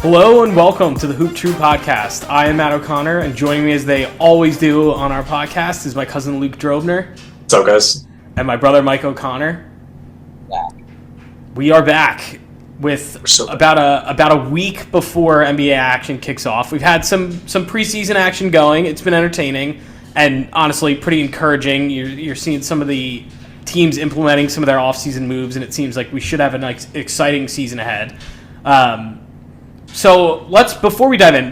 Hello and welcome to the Hoop True Podcast. I am Matt O'Connor, and joining me as they always do on our podcast is my cousin Luke Drobner. What's up, guys? And my brother Mike O'Connor. Yeah. We are back with about a week before NBA action kicks off. We've had some preseason action going. It's been entertaining and honestly pretty encouraging. You're seeing some of the teams implementing some of their offseason moves, and it seems like we should have an exciting season ahead. So before we dive in,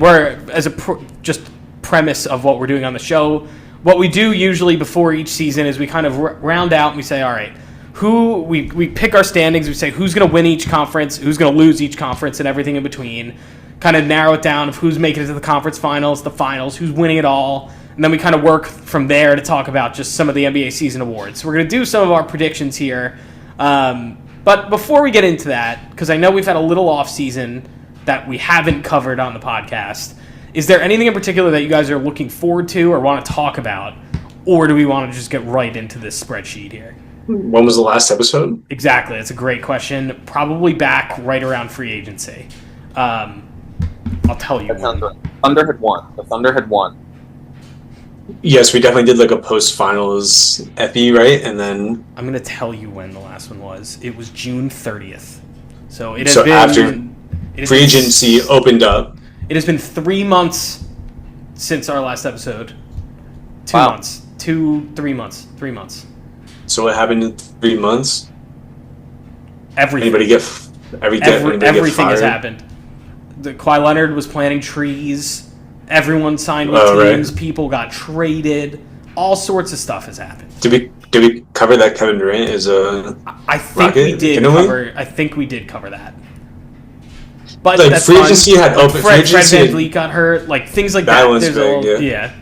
just premise of what we're doing on the show, what we do usually before each season is we kind of round out and we say, all right, we pick our standings, we say who's going to win each conference, who's going to lose each conference, and everything in between, kind of narrow it down of who's making it to the conference finals, the finals, who's winning it all, and then we kind of work from there to talk about just some of the NBA season awards. So we're going to do some of our predictions here, but before we get into that, because I know we've had a little off season that we haven't covered on the podcast, is there anything in particular that you guys are looking forward to or want to talk about, or do we want to just get right into this spreadsheet here? When was the last episode? Exactly, that's a great question. Probably back right around free agency. I'll tell you. The Thunder had won. Yes, we definitely did like a post-finals epi, right? And then I'm going to tell you when the last one was. It was June 30th. So after free agency opened up. It has been 3 months since our last episode. 2 Wow. months. 3 months. 3 months. So what happened in 3 months? Everything. Everything has happened. Kawhi Leonard was planting trees. Everyone signed with teams. Right. People got traded. All sorts of stuff has happened. Did we cover that Kevin Durant is a I think we did cover. I think we did cover that. But like that's free agency had open. Fred VanVleet got hurt. Like things like that. That one's big. Yeah.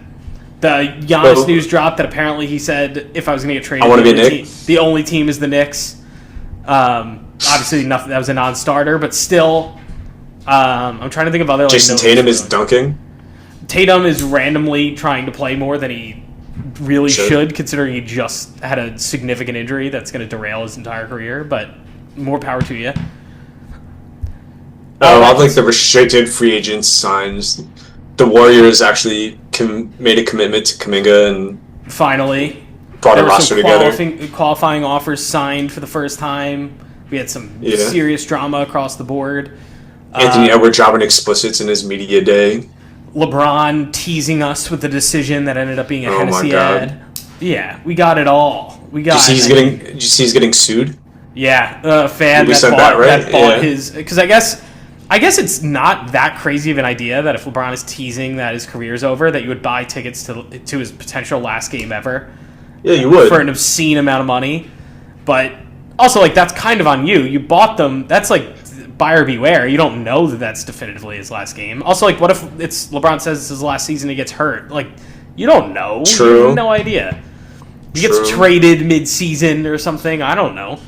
The Giannis news dropped that apparently he said if I was going to get traded, I want to be a Knick. The only team is the Knicks. Obviously, nothing. That was a non-starter, but still, I'm trying to think of other. Jason Tatum is dunking. Tatum is randomly trying to play more than he really should, considering he just had a significant injury that's going to derail his entire career. But more power to you. Of like the restricted free agent signs, the Warriors actually made a commitment to Kuminga and finally brought a roster together. Qualifying offers signed for the first time. We had some serious drama across the board. Anthony Edwards dropping explicits in his media day. LeBron teasing us with the decision that ended up being a Hennessy my God. ad. Yeah, we got it all. Did you see he's getting sued? Yeah, a fan that bought his... Because I guess it's not that crazy of an idea that if LeBron is teasing that his career's over, that you would buy tickets to his potential last game ever. Yeah, you would. For an obscene amount of money. But also, like, that's kind of on you. You bought them. That's like buyer beware. You don't know that that's definitively his last game. Also, like, what if LeBron says it's his last season, he gets hurt? Like, you don't know. True. You have no idea. He gets traded mid-season or something. I don't know.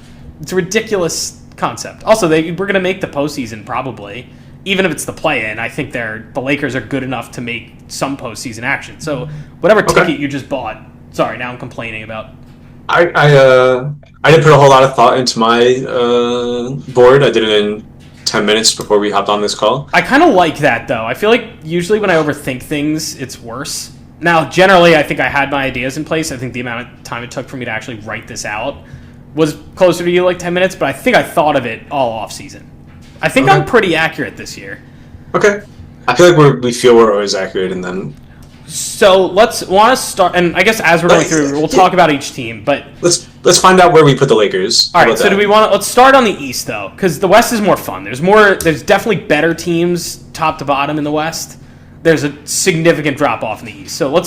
It's a ridiculous concept. Also, we're going to make the postseason probably, even if it's the play-in. I think the Lakers are good enough to make some postseason action. So whatever ticket you just bought. Sorry, now I'm complaining about. I didn't put a whole lot of thought into my board. I did it in 10 minutes before we hopped on this call. I kind of like that though. I feel like usually when I overthink things, it's worse. Now, generally, I think I had my ideas in place. I think the amount of time it took for me to actually write this out was closer to you, like 10 minutes, but I think I thought of it all off season. I think I'm pretty accurate this year. Okay. I feel like we're always accurate, and then... So want to start, and I guess as we're going through, we'll talk about each team, but... Let's find out where we put the Lakers. All right, so let's start on the East, though, because the West is more fun. There's definitely better teams top to bottom in the West. There's a significant drop-off in the East. So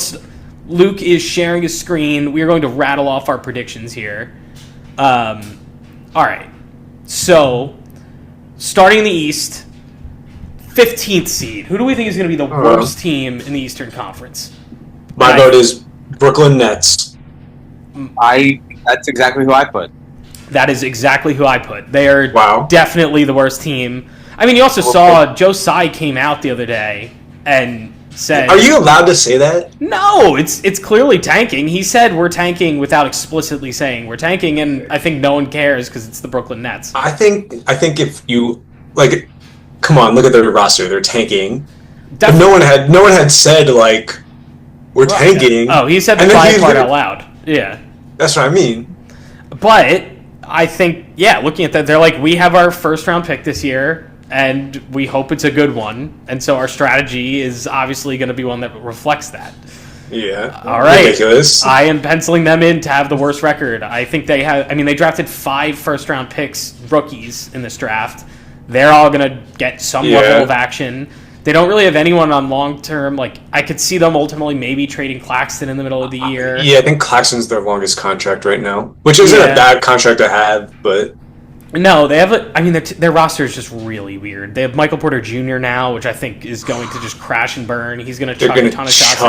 Luke is sharing his screen. We are going to rattle off our predictions here. All right. So, starting in the East, 15th seed. Who do we think is going to be the worst team in the Eastern Conference? My vote is Brooklyn Nets. That's exactly who I put. That is exactly who I put. They are definitely the worst team. I mean, you also saw Joe Tsai came out the other day and said... Are you allowed to say that? No, it's clearly tanking. He said we're tanking without explicitly saying we're tanking, and I think no one cares because it's the Brooklyn Nets. I think if you... come on, look at their roster. They're tanking. But Definitely. no one had said, like, we're tanking. Oh, he said the quiet part out loud. Yeah. That's what I mean. But I think, looking at that, they're like, we have our first round pick this year, and we hope it's a good one. And so our strategy is obviously going to be one that reflects that. Yeah. All right. Ridiculous. I am penciling them in to have the worst record. I think they drafted 5 first round picks, rookies, in this draft. They're all going to get some level of action. They don't really have anyone on long term. Like, I could see them ultimately maybe trading Claxton in the middle of the year. Yeah, I think Claxton's their longest contract right now, which isn't a bad contract to have, but... No, they have their roster is just really weird. They have Michael Porter Jr. now, which I think is going to just crash and burn. He's going to chuck a ton of shots.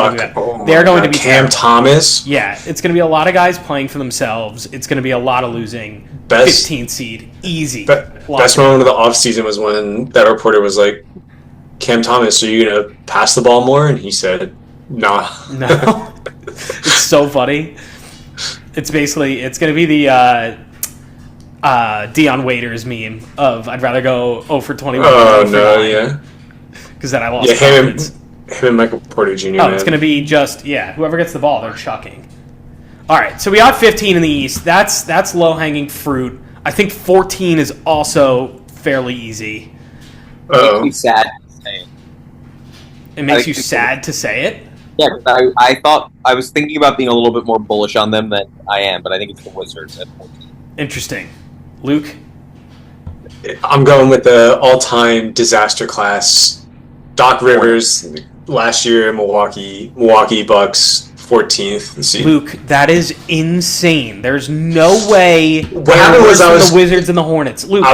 They're going to be Cam terrible. Thomas. Yeah, it's going to be a lot of guys playing for themselves. It's going to be a lot of losing. 15th seed, easy. Best moment of the offseason was when that reporter was like, Cam Thomas, are you going to pass the ball more? And he said, nah. No. It's so funny. It's going to be the Dion Waiters meme of I'd rather go 0 for 21. Oh, no, yeah. Because then I lost confidence. Him and Michael Porter Jr. It's going to be just, whoever gets the ball, they're chucking. All right, so we got 15 in the East. That's low-hanging fruit. I think 14 is also fairly easy. It makes me sad to say it. It makes you sad to say it? Yeah, I thought I was thinking about being a little bit more bullish on them than I am, but I think it's the Wizards at 14. Interesting. Luke? I'm going with the all-time disaster class. Doc Rivers last year, Milwaukee Bucks 14th seed. Luke, that is insane. There's no way. What happened was the Wizards and the Hornets. Luke,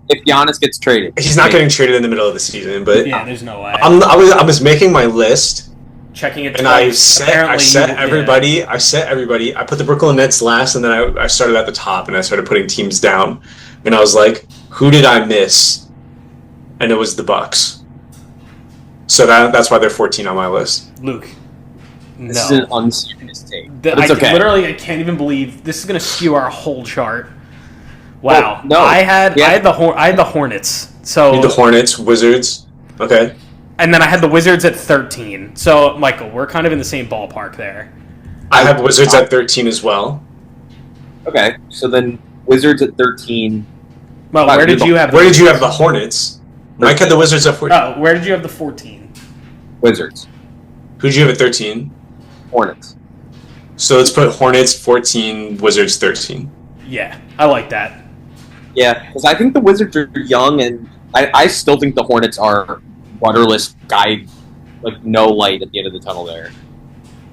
if Giannis gets traded, he's not getting traded in the middle of the season. But there's no way. I was making my list. Checking it and twice. I set everybody. I put the Brooklyn Nets last, and then I started at the top, and I started putting teams down. And I was like, who did I miss? And it was the Bucks. So that's why they're 14 on my list. Luke, this is an unserious take. It's okay. I can't even believe this is going to skew our whole chart. Wow. Oh, no. I had the Hornets. So the Hornets, Wizards. Okay. And then I had the Wizards at 13. So, Michael, we're kind of in the same ballpark there. I have Wizards at 13 as well. Okay, so then Wizards at 13. Well, where did you have the Hornets? Mike had the Wizards at 14. Oh, where did you have the 14? Wizards. Who did you have at 13? Hornets. So let's put Hornets 14, Wizards 13. Yeah, I like that. Yeah, because I think the Wizards are young, and I still think the Hornets are rudderless guide, like no light at the end of the tunnel there.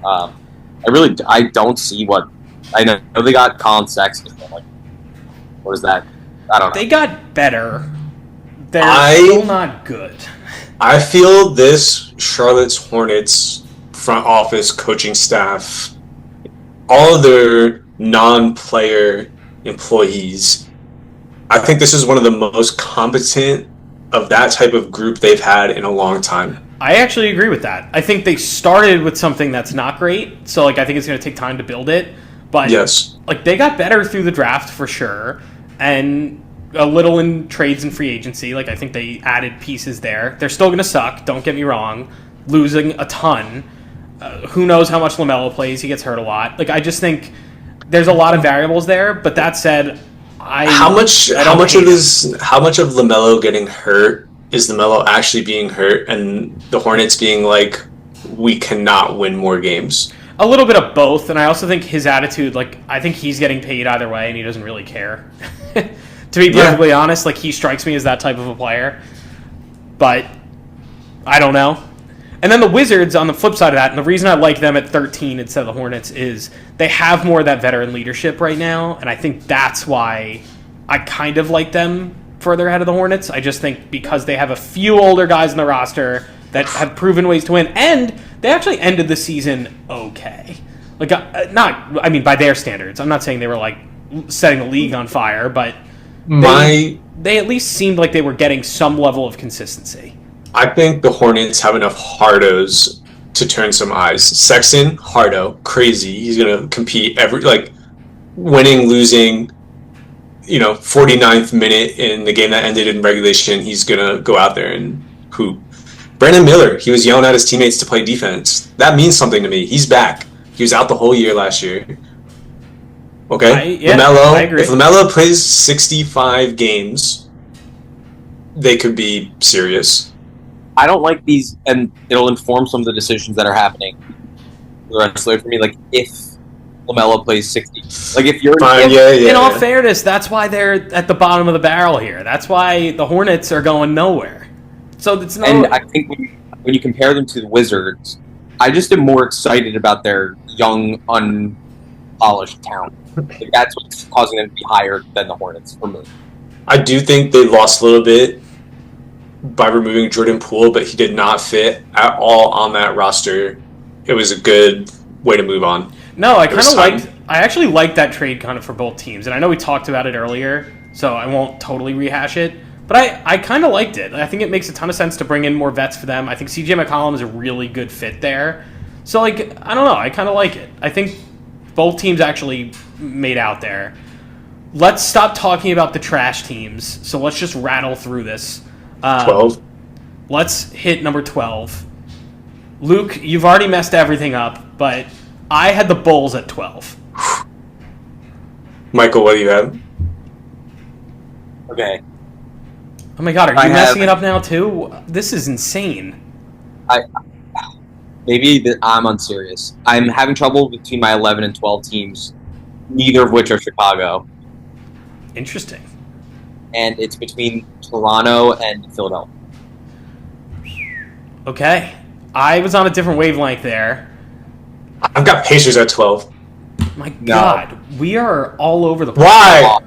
I don't see what I know. They got Colin Sexton, but like, what is that? I don't know. They got better. They're still not good. I feel this Charlotte's Hornets front office coaching staff, all of their non-player employees, I think this is one of the most competent of that type of group they've had in a long time. I actually agree with that. I think they started with something that's not great, so I think it's going to take time to build it. But yes, they got better through the draft for sure, and a little in trades and free agency. I think they added pieces there. They're still going to suck. Don't get me wrong, losing a ton. Who knows how much LaMelo plays? He gets hurt a lot. I just think there's a lot of variables there. But that said, how much of LaMelo getting hurt is LaMelo actually being hurt, and the Hornets being like, we cannot win more games? A little bit of both, and I also think his attitude, I think he's getting paid either way, and he doesn't really care. To be perfectly honest, he strikes me as that type of a player. But I don't know. And then the Wizards, on the flip side of that, and the reason I like them at 13 instead of the Hornets is they have more of that veteran leadership right now, and I think that's why I kind of like them further ahead of the Hornets. I just think because they have a few older guys in the roster that have proven ways to win, and they actually ended the season okay. By their standards. I'm not saying they were, setting the league on fire, but they at least seemed like they were getting some level of consistency. I think the Hornets have enough hardos to turn some eyes. Sexton, hardo, crazy. He's going to compete winning, losing. 49th minute in the game that ended in regulation, he's going to go out there and hoop. Brandon Miller, he was yelling at his teammates to play defense. That means something to me. He's back. He was out the whole year last year. Okay? LaMelo, I agree. if LaMelo plays 65 games, they could be serious. I don't like these, and it'll inform some of the decisions that are happening for the rest of the way for me. Like, if LaMelo plays 60. Like, if you're... in all fairness, that's why they're at the bottom of the barrel here. That's why the Hornets are going nowhere. So it's not... And I think when you compare them to the Wizards, I just am more excited about their young, unpolished talent. Like, that's what's causing them to be higher than the Hornets for me. I do think they lost a little bit by removing Jordan Poole, but he did not fit at all on that roster. It was a good way to move on. No, I actually liked that trade kind of for both teams. And I know we talked about it earlier, so I won't totally rehash it. But I kind of liked it. I think it makes a ton of sense to bring in more vets for them. I think CJ McCollum is a really good fit there. So, I don't know. I kind of like it. I think both teams actually made out there. Let's stop talking about the trash teams. So let's just rattle through this. 12. Let's hit number 12. Luke, you've already messed everything up, but I had the Bulls at 12. Michael, what do you have? Okay. Oh my god, are you messing it up now too? This is insane. Maybe I'm unserious. I'm having trouble between my 11 and 12 teams, neither of which are Chicago. Interesting. And it's between Toronto and Philadelphia. Okay. I was on a different wavelength there. I've got Pacers at 12. My God, we are all over the place. Why?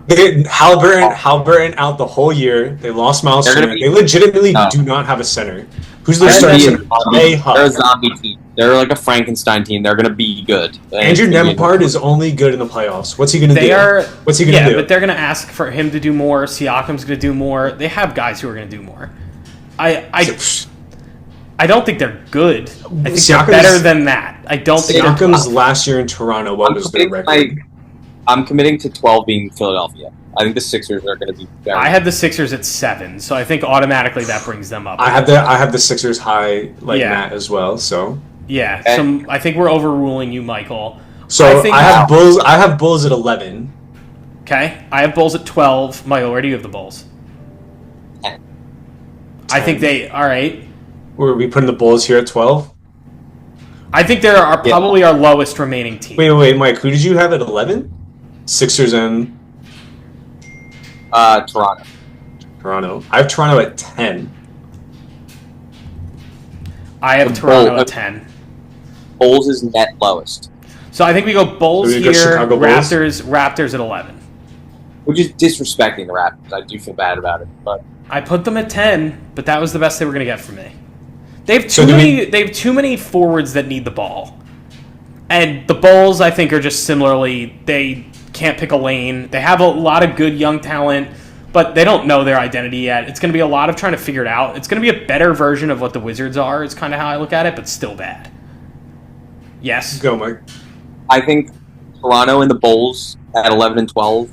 Halliburton out the whole year. They lost Miles Turner. They legitimately do not have a center. Who's their starting center? They're a zombie team. They're like a Frankenstein team. They're going to be good. Andrew Nembhard is only good in the playoffs. What's he going to do? What's he going to do? Yeah, but they're going to ask for him to do more. Siakam's going to do more. They have guys who are going to do more. I don't think they're good. I think they're better than that. I don't think Siakam's last year in Toronto. What was their record? I'm committing to 12 being Philadelphia. I think the Sixers are going to be better. I had the Sixers at 7, so I think automatically that brings them up. I have the Sixers high Matt as well. So yeah, I think we're overruling you, Michael. So I have Bulls. I have Bulls at 11. Okay, I have Bulls at 12. Michael, where do you have the Bulls? 10. I think they. All right. Were we putting the Bulls here at 12? I think they are probably our lowest remaining team. Wait, Mike. Who did you have at 11? Sixers and Toronto. I have Toronto at 10. I have Toronto at 10. Bulls is net lowest. So I think we go Bulls So we go here, Chicago Bulls? Raptors at 11. Which is disrespecting the Raptors. I do feel bad about it, but I put them at 10, but that was the best they were going to get from me. They have too many forwards that need the ball. And the Bulls, I think, are just similarly, they can't pick a lane. They have a lot of good young talent, but they don't know their identity yet. It's going to be a lot of trying to figure it out. It's going to be a better version of what the Wizards are, is kind of how I look at it, but still bad. Yes? Go, Mike. I think Toronto and the Bulls at 11 and 12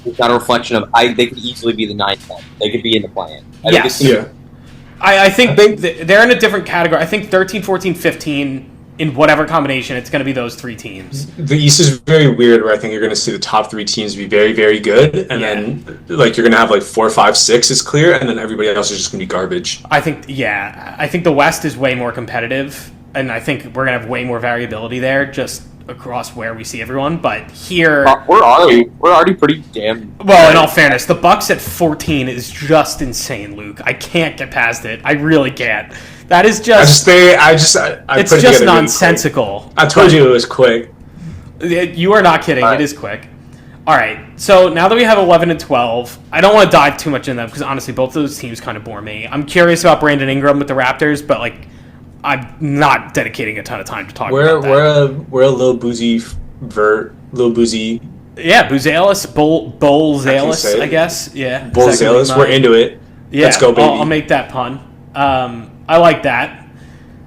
is not a reflection of they could easily be the 9th 10. They could be in the play-in. I think they're in a different category. I think 13, 14, 15, in whatever combination, it's going to be those three teams. The East is very weird, where I think you're going to see the top 3 teams be very, very good, and then you're going to have 4, 5, 6 is clear, and then everybody else is just going to be garbage. I think the West is way more competitive, and I think we're going to have way more variability there, just across where we see everyone. But here, we're already pretty damn. Well, in all fairness, the Bucks at 14 is just insane, Luke. I can't get past it. I really can't. That is just. It's put just nonsensical. Really I told you it was quick. You are not kidding. It is quick. All right. So now that we have 11 and 12, I don't want to dive too much in them because honestly, both of those teams kind of bore me. I'm curious about Brandon Ingram with the Raptors, but I'm not dedicating a ton of time to talk about that. We're a little boozy Yeah, Buzalis, Bullzalis, I guess. Yeah. Bullzalis, we're into it. Yeah, let's go, baby. I'll make that pun. I like that.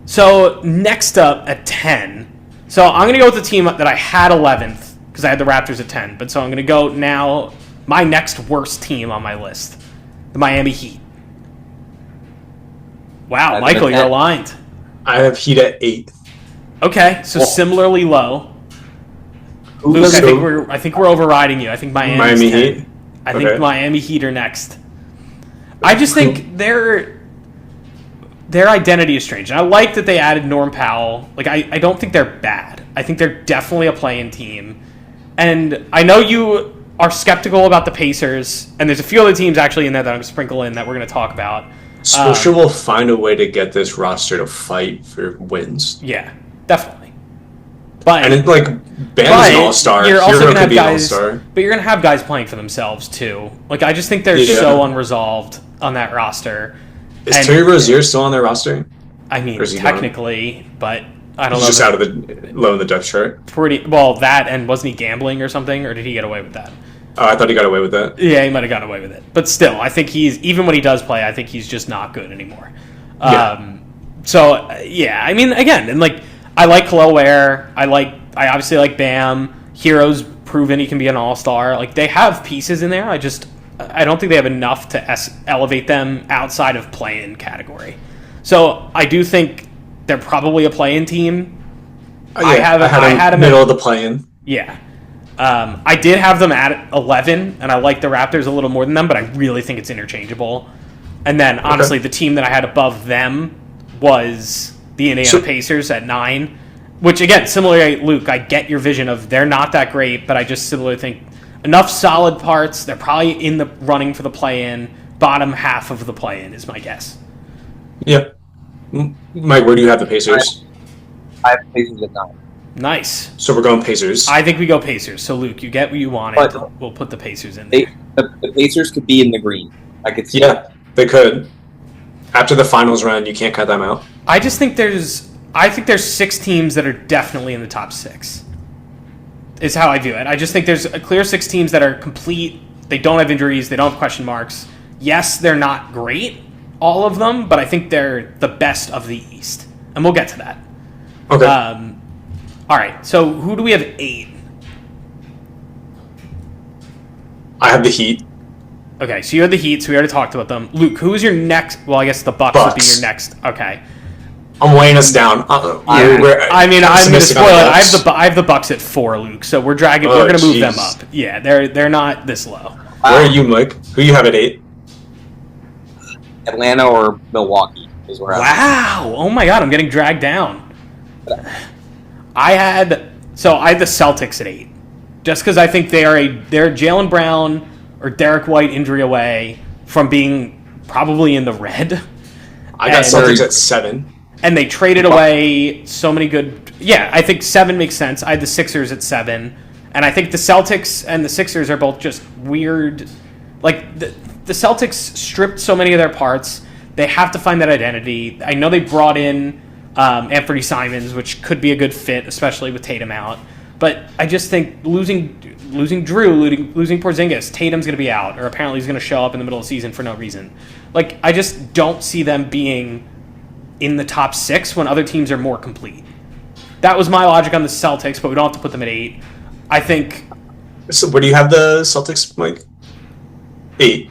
So next up at 10. So I'm going to go with the team that I had 11th because I had the Raptors at 10. But so I'm going to go now. my next worst team on my list, the Miami Heat. Wow, Michael, you're aligned. I have Heat at 8. Okay, so similarly low. Luke, I think we're overriding you. I think Miami Heat. I think Miami Heat are next. I just think their identity is strange. And I like that they added Norm Powell. Like, I don't think they're bad. I think they're definitely a play-in team. And I know you are skeptical about the Pacers, and there's a few other teams actually in there that I'm going to sprinkle in that we're going to talk about. Spoelstra will find a way to get this roster to fight for wins. Yeah, definitely. But and Bam's an all-star. You're also Hero going to have be guys, an all-star. but you're going to have guys playing for themselves too. Like, I just think they're so unresolved on that roster. Is Terry Rozier still on their roster? I mean, technically, but I don't know. He's just out of low in the depth chart. Pretty well that, and wasn't he gambling or something, or did he get away with that? I thought he got away with that. Yeah, he might have gotten away with it, but still, I think even when he does play, I think he's just not good anymore. So I mean, again, and like I like Khalil Ware, I obviously like Bam. Hero's proven he can be an all-star. Like, they have pieces in there. I don't think they have enough to elevate them outside of play-in category. So I do think they're probably a play-in team. I had them middle of the play-in. Yeah. I did have them at 11, and I like the Raptors a little more than them, but I really think it's interchangeable. And then, honestly, the team that I had above them was the Indiana Pacers at 9, which, again, similarly, Luke, I get your vision of they're not that great, but I just similarly think enough solid parts. They're probably in the running for the play-in. Bottom half of the play-in is my guess. Yeah. Mike, where do you have the Pacers? I have the Pacers at 9. Nice. So we're going Pacers. I think we go Pacers. So, Luke, you get what you wanted. We'll put the Pacers in there. The Pacers could be in the green. I could see that. They could. After the finals run, you can't cut them out. I think there's 6 teams that are definitely in the top 6. Is how I view it. I just think there's a clear 6 teams that are complete. They don't have injuries. They don't have question marks. Yes, they're not great, all of them, but I think they're the best of the East. And we'll get to that. Okay. All right, so who do we have 8? I have the Heat. Okay, so you had the Heat, so we already talked about them. Luke, who is your next? Well, I guess the Bucks would be your next. Okay. I'm weighing us down. I'm going to spoil it. I have the Bucks at 4, Luke. So we're dragging. We're going to move them up. Yeah, they're not this low. Where are you, Mike? Who you have at 8? Atlanta or Milwaukee is where. Wow! Oh my God, I'm getting dragged down. I had the Celtics at 8, just because I think they're Jaylen Brown or Derek White injury away from being probably in the red. I got Celtics at 7. And they traded away so many good... Yeah, I think 7 makes sense. I had the Sixers at 7. And I think the Celtics and the Sixers are both just weird. Like, the Celtics stripped so many of their parts. They have to find that identity. I know they brought in Anthony Simons, which could be a good fit, especially with Tatum out. But I just think losing Drew, losing Porzingis, Tatum's going to be out, or apparently he's going to show up in the middle of the season for no reason. Like, I just don't see them being in the top 6 when other teams are more complete. That was my logic on the Celtics, but we don't have to put them at 8. I think... So where do you have the Celtics, Mike? 8.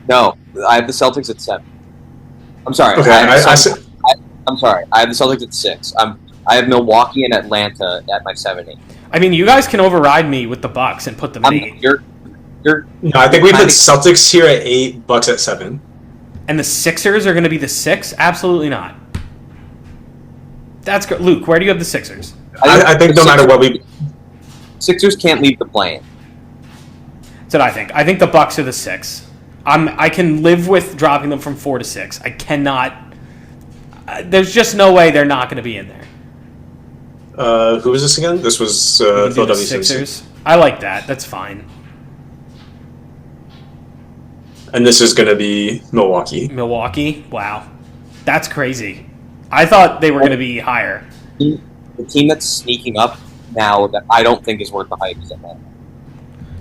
No, I have the Celtics at 7. I'm sorry. Okay, I'm sorry. I have the Celtics at 6. I have Milwaukee and Atlanta at my 7-8. I mean, you guys can override me with the Bucks and put them at 8. No, I think we put Celtics here at 8, Bucks at 7. And the Sixers are going to be the 6? Absolutely not. That's good. Luke, where do you have the Sixers? I think no matter what we... Sixers can't leave the play-in. That's what I think. I think the Bucks are the 6. I can live with dropping them from 4 to 6. I cannot... there's just no way they're not going to be in there. Who was this again? This was Philadelphia Sixers. I like that. That's fine. And this is going to be Milwaukee. Milwaukee? Wow. That's crazy. I thought they were going to be higher. The team that's sneaking up now that I don't think is worth the hype is Atlanta.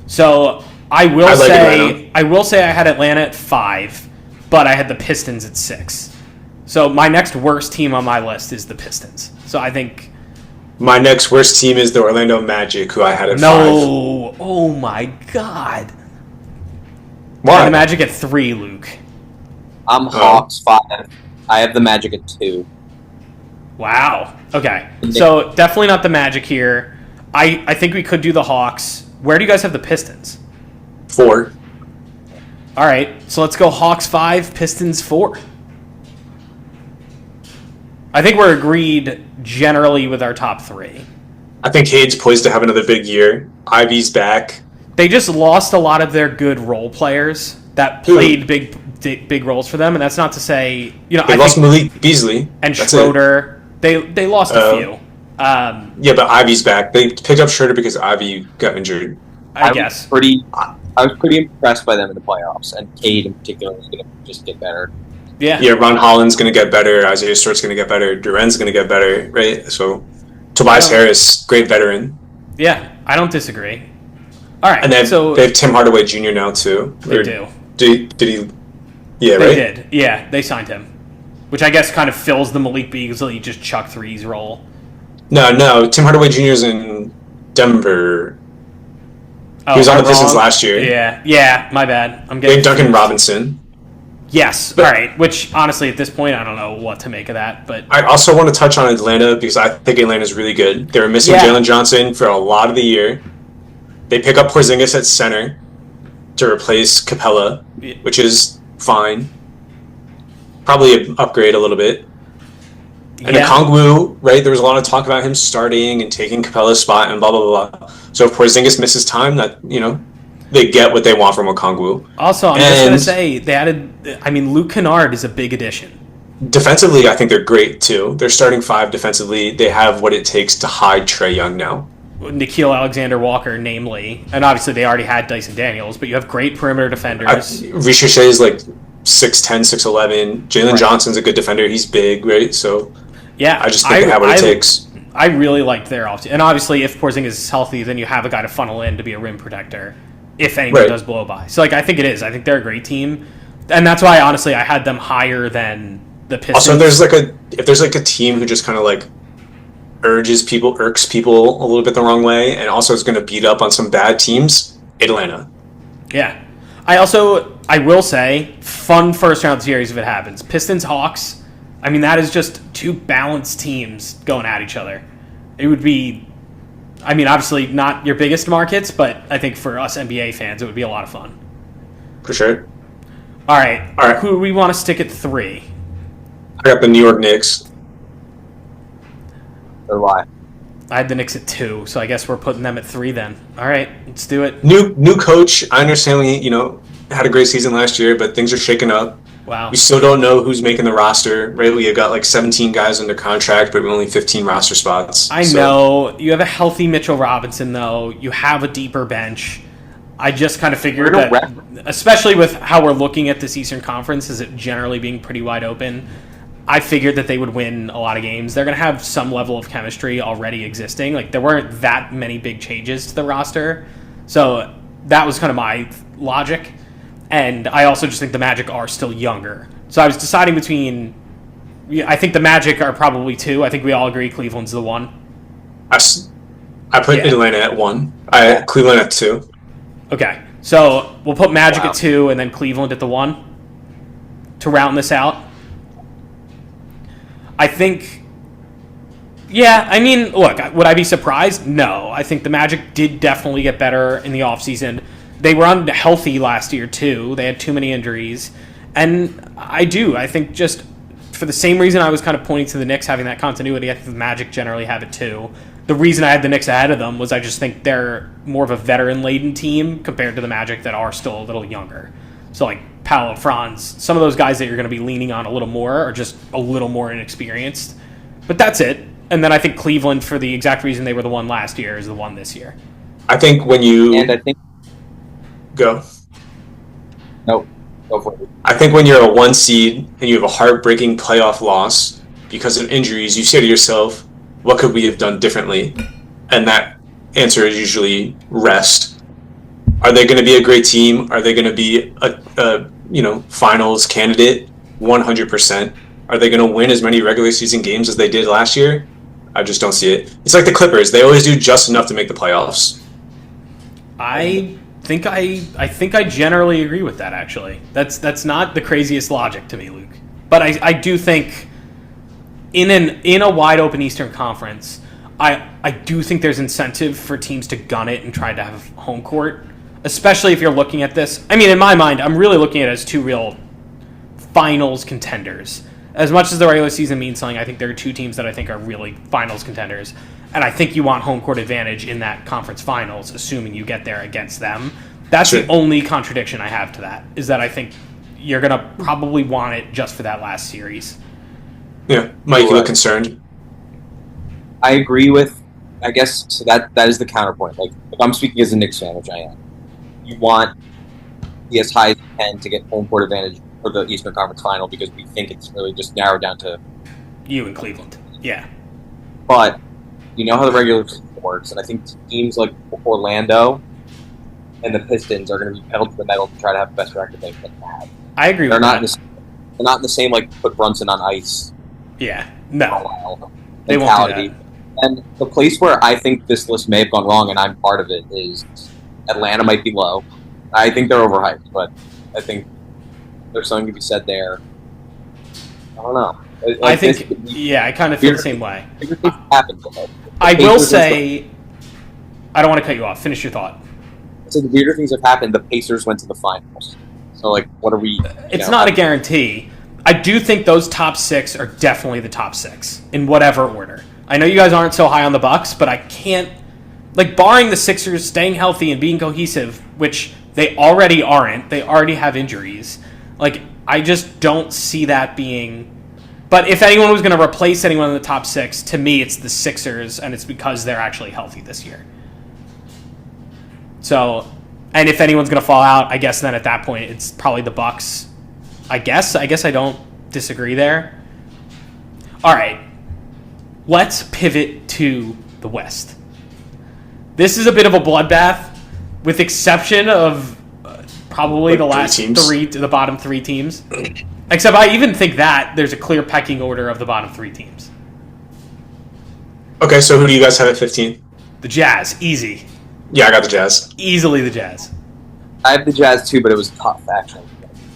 So I will say I had Atlanta at 5, but I had the Pistons at 6. So my next worst team on my list is the Pistons. So I think My next worst team is the Orlando Magic, who I had at 5. No. Oh, my God. Why? And the Magic at 3, Luke. I'm Hawks 5. I have the Magic at 2. Wow. Okay. So definitely not the Magic here. I think we could do the Hawks. Where do you guys have the Pistons? 4. All right. So let's go Hawks 5, Pistons 4. I think we're agreed generally with our top 3. I think Cade's poised to have another big year. Ivy's back. They just lost a lot of their good role players that played big roles for them, and that's not to say They lost Malik Beasley and Schroeder. They lost a few. Yeah, but Ivy's back. They picked up Schroeder because Ivy got injured. I guess. I was pretty impressed by them in the playoffs, and Cade in particular is going to just get better. Yeah. Yeah, Ron Holland's going to get better. Isaiah Stewart's going to get better. Duren's going to get better, right? So Tobias Harris, great veteran. Yeah, I don't disagree. All right, And they have Tim Hardaway Jr. now, too. They do. Did he? Yeah, They right? did. Yeah, they signed him. Which I guess kind of fills the Malik Beasley just chuck threes role. No. Tim Hardaway Jr. is in Denver. Oh, He was on the am I Pistons wrong? last year. Yeah, my bad. I'm They getting have Duncan confused. Robinson. Yes, all right. Which, honestly, at this point, I don't know what to make of that. But I also want to touch on Atlanta because I think Atlanta's really good. They were missing Yeah. Jalen Johnson for a lot of the year. They pick up Porzingis at center to replace Capella, which is fine. Probably an upgrade a little bit. And Okongwu, right? There was a lot of talk about him starting and taking Capella's spot and blah, blah, blah. So if Porzingis misses time, they get what they want from Okongwu. Also, I'm just going to say, they added... I mean, Luke Kennard is a big addition. Defensively, I think they're great, too. They're starting 5 defensively. They have what it takes to hide Trae Young now. Nikhil Alexander-Walker, namely. And obviously, they already had Dyson Daniels, but you have great perimeter defenders. Ricochet is like 6'10", 6'11". Jalen Johnson's a good defender. He's big, right? So yeah, I just think they have what it takes. I really liked their offseason. And obviously, if Porzingis is healthy, then you have a guy to funnel in to be a rim protector if anyone does blow by. So, I think it is. I think they're a great team. And that's why, honestly, I had them higher than the Pistons. Also, if there's a team who just kind of irks people a little bit the wrong way, and also is going to beat up on some bad teams, Atlanta. Yeah. I will say, fun first round series if it happens. Pistons, Hawks, I mean, that is just 2 balanced teams going at each other. It would be, I mean, obviously not your biggest markets, but I think for us NBA fans, it would be a lot of fun. For sure. All right. Who do we want to stick at 3? I got the New York Knicks. Or why? I had the Knicks at 2, so I guess we're putting them at 3 then. All right, let's do it. New coach. I understand we, had a great season last year, but things are shaking up. Wow. We still don't know who's making the roster, right? We have got 17 guys under contract, but we only 15 roster spots. I know. You have a healthy Mitchell Robinson, though. You have a deeper bench. I just kind of figured that, especially with how we're looking at this Eastern Conference, as it generally being pretty wide open, I figured that they would win a lot of games. They're going to have some level of chemistry already existing. There weren't that many big changes to the roster. So that was kind of my logic. And I also just think the Magic are still younger. So I was deciding between... I think the Magic are probably 2. I think we all agree Cleveland's the 1. I put Atlanta at 1. Cleveland at 2. Okay. So we'll put Magic at 2 and then Cleveland at the 1 to round this out. I think... Yeah, I mean, look, would I be surprised? No. I think the Magic did definitely get better in the offseason. They were unhealthy last year, too. They had too many injuries. And I think just for the same reason I was kind of pointing to the Knicks having that continuity, I think the Magic generally have it, too. The reason I had the Knicks ahead of them was I just think they're more of a veteran-laden team compared to the Magic that are still a little younger. So, Paolo, Franz, some of those guys that you're going to be leaning on a little more are just a little more inexperienced. But that's it. And then I think Cleveland, for the exact reason they were the 1 last year, is the 1 this year. I think when you... And I think... Go. Nope. Go for it. I think when you're a 1 seed and you have a heartbreaking playoff loss because of injuries, you say to yourself, what could we have done differently? And that answer is usually rest. Are they going to be a great team? Are they going to be a finals candidate? 100%. Are they going to win as many regular season games as they did last year? I just don't see it. It's like the Clippers. They always do just enough to make the playoffs. I think I generally agree with that, actually. That's not the craziest logic to me, Luke. But I do think in a wide open Eastern Conference, I do think there's incentive for teams to gun it and try to have home court, especially if you're looking at this. I mean, in my mind, I'm really looking at it as two real finals contenders. As much as the regular season means something, I think there are two teams that I think are really finals contenders. And I think you want home court advantage in that conference finals, assuming you get there against them. That's the only contradiction I have to that, is that I think you're going to probably want it just for that last series. Yeah. Mike, you look concerned? I agree with, I guess, so that is the counterpoint. Like, if I'm speaking as a Knicks fan, which I am, you want be as high as you can to get home court advantage for the Eastern Conference Final because we think it's really just narrowed down to you in Cleveland. Yeah. But you know how the regular season works, and I think teams like Orlando and the Pistons are going to be pedal to the metal to try to have the best record they can have. I agree they're with not that. They're not in the same, like, put Brunson on ice. Yeah. No. They won't do that. And the place where I think this list may have gone wrong, and I'm part of it, is Atlanta might be low. I think they're overhyped, but I think there's something to be said there. I don't know. I kind of feel the same way. Happened, I will say, I don't want to cut you off. Finish your thought. So the weirder things have happened. The Pacers went to the finals. So, like, what are we... It's not a guarantee. I do think those top six are definitely the top six, in whatever order. I know you guys aren't so high on the Bucks, but I can't... Like, barring the Sixers staying healthy and being cohesive, which they already aren't. They already have injuries. Like, I just don't see that being... But if anyone was going to replace anyone in the top six, to me, it's the Sixers, and it's because they're actually healthy this year. So, and if anyone's going to fall out, I guess then at that point, it's probably the Bucks. I guess I don't disagree there. All right. Let's pivot to the West. This is a bit of a bloodbath, with exception of probably the last the bottom three teams. Except I even think that there's a clear pecking order of the bottom three teams. Okay, so who do you guys have at 15? The Jazz, easy. Yeah, I got the Jazz. Easily the Jazz. I have the Jazz too, but it was tough, actually.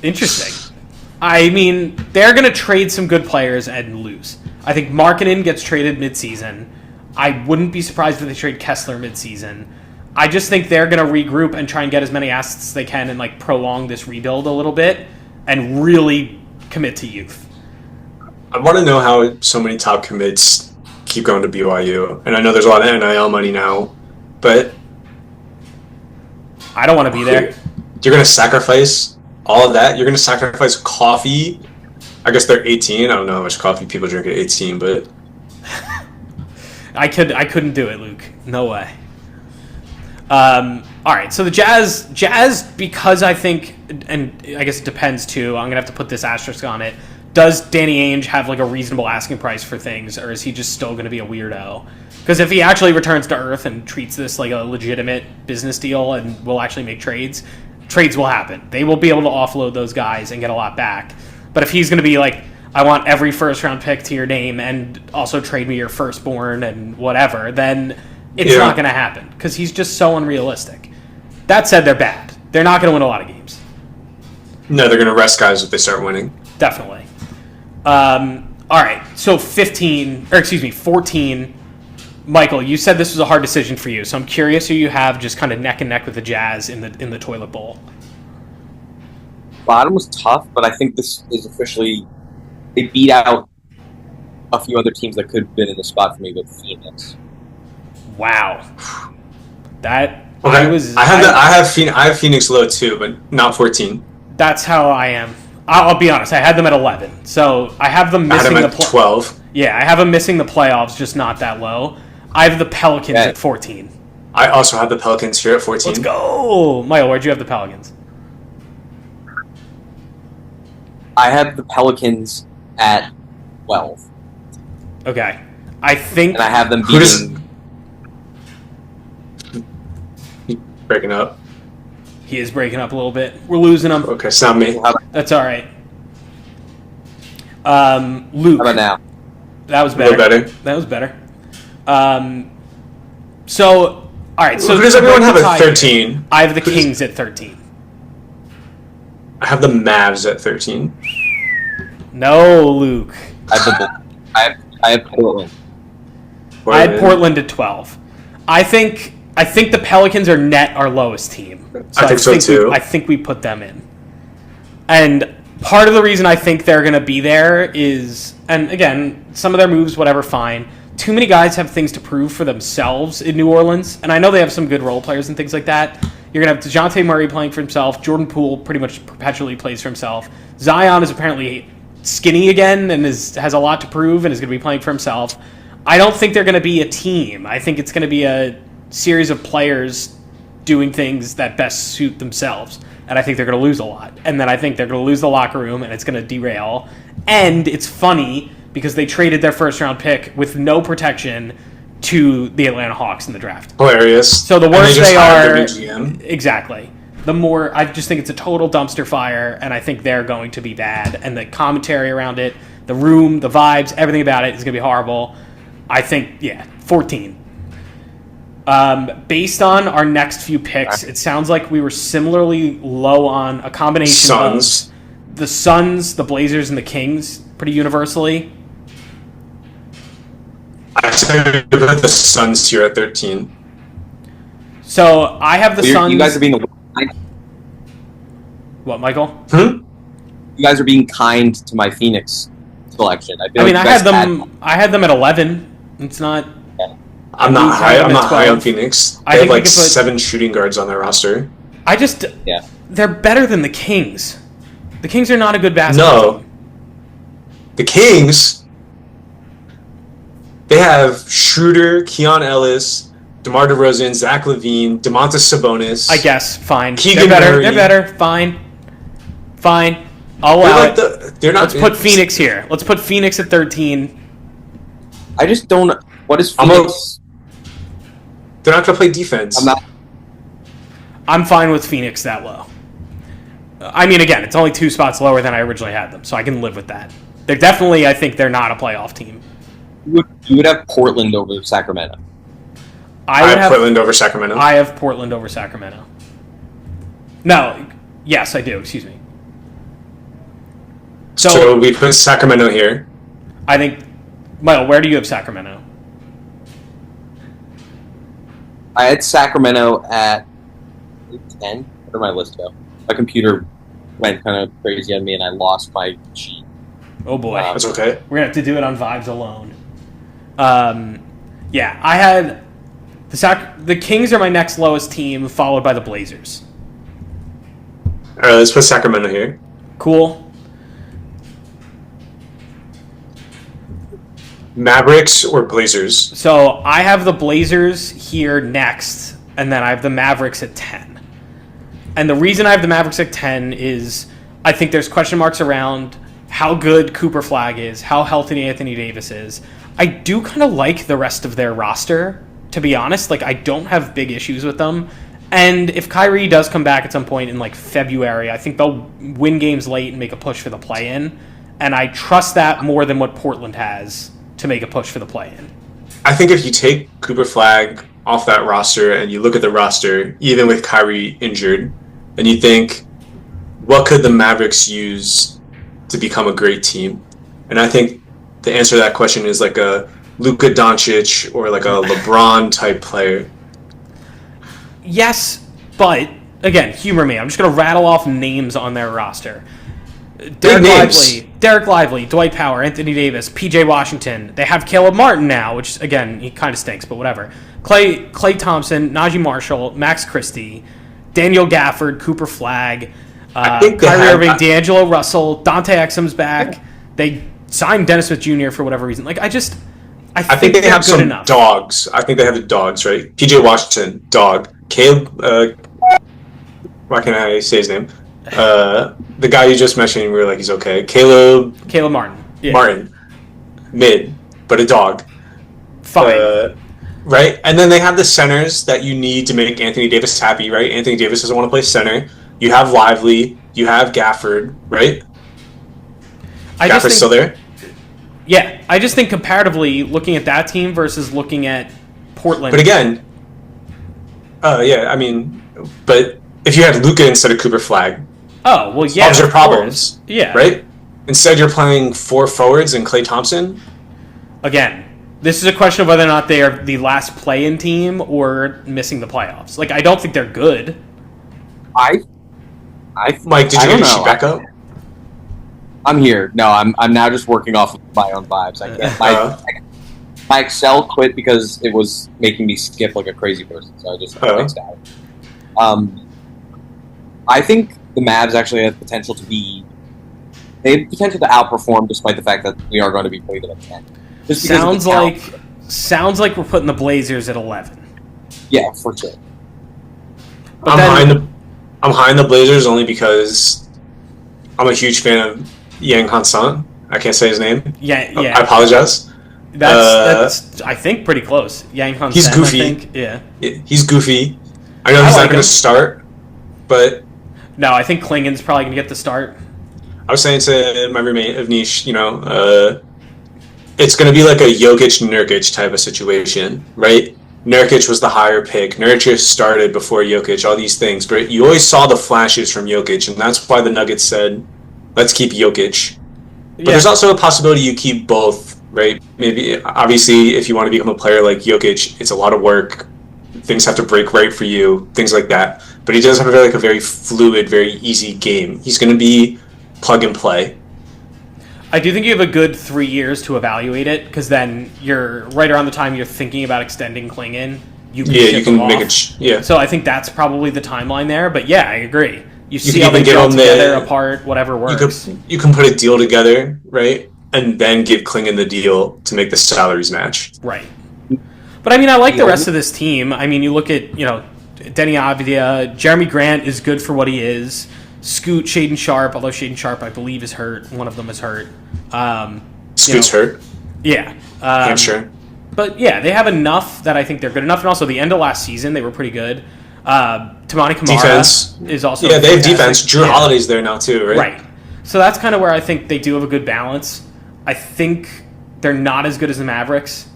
Interesting. I mean, they're going to trade some good players and lose. I think Markkanen gets traded midseason. I wouldn't be surprised if they trade Kessler midseason. I just think they're going to regroup and try and get as many assets as they can and, like, prolong this rebuild a little bit and really commit to youth. I want to know how so many top commits keep going to BYU. And I know there's a lot of NIL money now, but... I don't want to be there. You're going to sacrifice all of that? You're going to sacrifice coffee? I guess they're 18. I don't know how much coffee people drink at 18, but... I couldn't do it, Luke. No way. All right, so the Jazz, because I think, and I guess it depends too, I'm going to have to put this asterisk on it, does Danny Ainge have like a reasonable asking price for things, or is he just still going to be a weirdo? Because if he actually returns to earth and treats this like a legitimate business deal and will actually make trades will happen. They will be able to offload those guys and get a lot back. But if he's going to be like, I want every first-round pick to your name and also trade me your firstborn and whatever, then it's not going to happen because he's just so unrealistic. That said, they're bad. They're not going to win a lot of games. No, they're going to rest guys if they start winning. Definitely. All right, so 14. Michael, you said this was a hard decision for you, so I'm curious who you have just kind of neck and neck with the Jazz in the toilet bowl. Bottom was tough, but I think this is officially... They beat out a few other teams that could have been in the spot for me with Phoenix. Wow. That... Okay. I have Phoenix low too, but not 14. That's how I am. I'll be honest. I had them at 11, so I have them missing the 12. Yeah, I have them missing the playoffs, just not that low. I have the Pelicans at 14. I also have the Pelicans here at 14. Let's go, Michael. Where'd you have the Pelicans? I have the Pelicans at 12. Okay, I think, and I have them beating. Breaking up. He is breaking up a little bit. We're losing him. Okay, it's not me. That's all right. Luke. How about now? That was better. A little better. That was better. So, all right. So who does everyone have at at 13? I have the Kings at 13. I have the Mavs at 13. No, Luke. I have Portland. I had Portland at 12. I think the Pelicans are net our lowest team. I think so too. I think we put them in. And part of the reason I think they're going to be there is, and again, some of their moves, whatever, fine. Too many guys have things to prove for themselves in New Orleans, and I know they have some good role players and things like that. You're going to have DeJounte Murray playing for himself. Jordan Poole pretty much perpetually plays for himself. Zion is apparently skinny again and has a lot to prove and is going to be playing for himself. I don't think they're going to be a team. I think it's going to be a series of players doing things that best suit themselves. And I think they're going to lose a lot. And then I think they're going to lose the locker room and it's going to derail. And it's funny because they traded their first-round pick with no protection to the Atlanta Hawks in the draft. Hilarious. So the worse they are... WGM. Exactly. The more... I just think it's a total dumpster fire, and I think they're going to be bad. And the commentary around it, the room, the vibes, everything about it is going to be horrible. I think, 14. Based on our next few picks, it sounds like we were similarly low on a combination of the Suns, the Blazers, and the Kings, pretty universally. I said put the Suns here at 13. So I have the Suns. You guys are being What, Michael? You guys are being kind to my Phoenix selection. I had them at 11. It's not. I'm not high on Phoenix. They have like 7 shooting guards on their roster. They're better than the Kings. The Kings are not a good basketball team. The Kings. They have Schroeder, Keon Ellis, DeMar DeRozan, Zach LaVine, Domantas Sabonis. I guess fine. Keegan They're Murray. better. Fine. I'll allow it. Let's put Phoenix here. Let's put Phoenix at 13. I just don't. What is Phoenix? They're not going to play defense. I'm fine with Phoenix that low. I mean, again, it's only 2 spots lower than I originally had them, so I can live with that. They're definitely, I think, they're not a playoff team. You would have Portland over Sacramento. I have Portland over Sacramento. I have Portland over Sacramento. No, yes, I do. Excuse me. So we put Sacramento here. I think. Michael, where do you have Sacramento? I had Sacramento at 10. Where did my list go? My computer went kind of crazy on me, and I lost my sheet. Oh boy, that's okay. We're gonna have to do it on vibes alone. I had the Kings are my next lowest team, followed by the Blazers. All right, let's put Sacramento here. Cool. Mavericks or Blazers? So I have the Blazers here next, and then I have the Mavericks at 10. And the reason I have the Mavericks at 10 is I think there's question marks around how good Cooper Flagg is, how healthy Anthony Davis is. I do kind of like the rest of their roster, to be honest. Like, I don't have big issues with them. And if Kyrie does come back at some point in, like, February, I think they'll win games late and make a push for the play-in. And I trust that more than what Portland has to make a push for the play-in. I think if you take Cooper Flagg off that roster and you look at the roster, even with Kyrie injured, and you think, what could the Mavericks use to become a great team? And I think the answer to that question is like a Luka Doncic or like a LeBron type player. Yes, but again, humor me. I'm just going to rattle off names on their roster. Derek Lively, Dwight Powell, Anthony Davis, PJ Washington. They have Caleb Martin now, which again, he kind of stinks, but whatever. Clay Thompson, Najee Marshall, Max Christie, Daniel Gafford, Cooper Flagg, Kyrie Irving, D'Angelo Russell, Dante Exum's back. They signed Dennis Smith Jr. for whatever reason. Like, I think they have some enough. dogs. I think they have the dogs, right? PJ Washington, dog. Caleb, why can't I say his name? The guy you just mentioned, we were like, he's okay. Caleb Martin. Yeah. Martin. Mid, but a dog. Fine. Right? And then they have the centers that you need to make Anthony Davis happy, right? Anthony Davis doesn't want to play center. You have Lively. You have Gafford, right? Gafford's still there? Yeah, I just think comparatively, looking at that team versus looking at Portland. But again, yeah, I mean, but if you had Luka instead of Cooper Flag, oh well, yeah, solves your of problems. course. Yeah, right. Instead, you're playing 4 forwards and Klay Thompson. Again, this is a question of whether or not they are the last play-in team or missing the playoffs. Like, I don't think they're good. Mike, did you get your sheet back up? I'm here. No, I'm now just working off of my own vibes. I can't. My Excel quit because it was making me skip like a crazy person, so I just fixed out. I think the Mavs actually have potential to be. They have potential to outperform, despite the fact that we are going to be played at 10. Sounds like we're putting the Blazers at 11. Yeah, for sure. But I'm high in the Blazers only because I'm a huge fan of Yang Han-san. I can't say his name. Yeah. I apologize. That's I think pretty close. Yang Han-san, he's goofy. I think. Yeah. He's goofy. I know he's not going to start, but no, I think Klingon's probably going to get the start. I was saying to my roommate Avnish, it's going to be like a Jokic-Nurkic type of situation, right? Nurkic was the higher pick. Nurkic started before Jokic, all these things. But you always saw the flashes from Jokic, and that's why the Nuggets said, let's keep Jokic. But there's also a possibility you keep both, right? Maybe, obviously, if you want to become a player like Jokic, it's a lot of work. Things have to break right for you, things like that. But he does have a very fluid, very easy game. He's going to be plug and play. I do think you have a good 3 years to evaluate it, because then you're right around the time you're thinking about extending Klingon. You can make it. Yeah. So I think that's probably the timeline there. But yeah, I agree. You see how they gel together, apart, whatever works. You can put a deal together, right, and then give Klingon the deal to make the salaries match. Right. But I mean, I like the rest of this team. I mean, you look at Denny Avdia, Jeremy Grant is good for what he is. Scoot, Shaden Sharp, although Shaden Sharp, I believe, is hurt. One of them is hurt. Scoot's hurt? Yeah. I'm sure. But, yeah, they have enough that I think they're good enough. And also, the end of last season, they were pretty good. Tamani Kamara defense is also they have defense. Drew Holiday's there now, too, right? Right. So that's kind of where I think they do have a good balance. I think they're not as good as the Mavericks.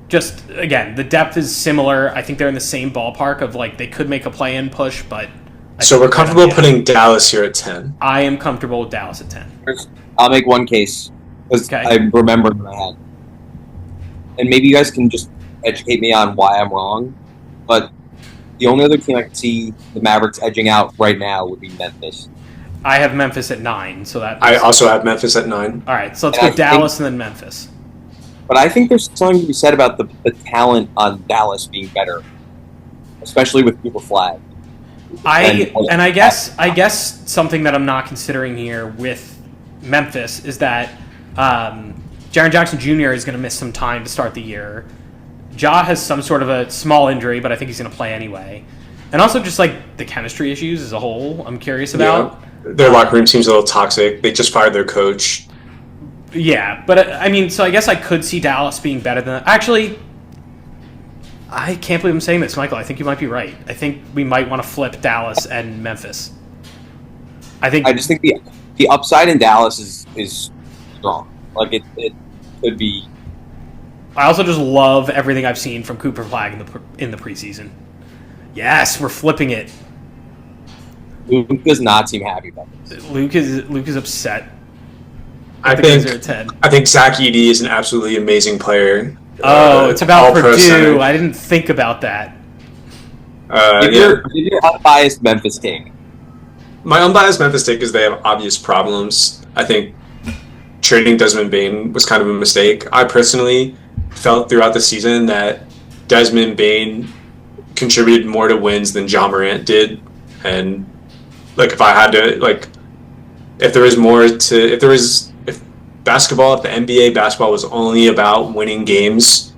Just, again, the depth is similar. I think they're in the same ballpark of, they could make a play-in push, but... So we're comfortable putting Dallas here at 10. I am comfortable with Dallas at 10. I'll make one case, because I remember in my head. And maybe you guys can just educate me on why I'm wrong, but the only other team I can see the Mavericks edging out right now would be Memphis. I have Memphis at 9, so that... I also have Memphis at 9. All right, so let's go Dallas and then Memphis. But I think there's something to be said about the talent on Dallas being better, especially with Cooper Flag. I guess something that I'm not considering here with Memphis is that Jaren Jackson Jr. is going to miss some time to start the year. Ja has some sort of a small injury, but I think he's going to play anyway. And also just the chemistry issues as a whole, I'm curious about. Yeah. Their locker room seems a little toxic. They just fired their coach. Yeah, but I mean, so I guess I could see Dallas being better than that. Actually, I can't believe I'm saying this, Michael. I think you might be right. I think we might want to flip Dallas and Memphis. I just think the upside in Dallas is strong. It could be. I also just love everything I've seen from Cooper Flag in the preseason. Yes, we're flipping it. Luke does not seem happy about this. Luke is upset. I think Zach Edey is an absolutely amazing player. Oh, it's about Purdue. I didn't think about that. Give your unbiased Memphis take. My unbiased Memphis take is they have obvious problems. I think trading Desmond Bane was kind of a mistake. I personally felt throughout the season that Desmond Bane contributed more to wins than Ja Morant did. And if I had to, if basketball, if the NBA basketball was only about winning games,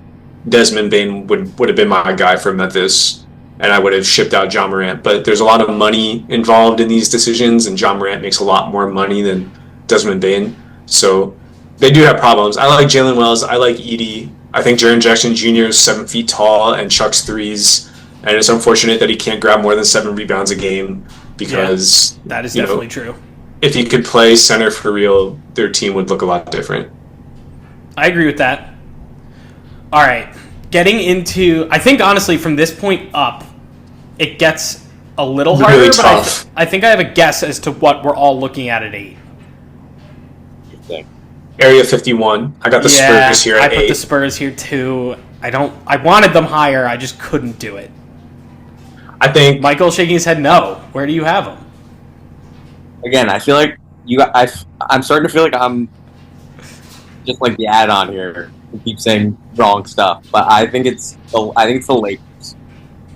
Desmond Bane would have been my guy for Memphis, and I would have shipped out Ja Morant. But there's a lot of money involved in these decisions, and Ja Morant makes a lot more money than Desmond Bane. So they do have problems. I like Jalen Wells. I like Edey. I think Jaren Jackson Jr. is 7 feet tall and chucks threes, and it's unfortunate that he can't grab more than 7 rebounds a game because that is definitely true. If he could play center for real, their team would look a lot different. I agree with that. All right. Getting into, I think honestly from this point up, it gets a little harder, Really but tough. I think I have a guess as to what we're all looking at 8. Area 51. I got the Spurs here I at put 8. the Spurs here too. I wanted them higher, I just couldn't do it. I think Michael shaking his head no. Where do you have them? Again, I feel like I'm starting to feel like I'm just like the add-on here. We keep saying wrong stuff, but I think it's the Lakers.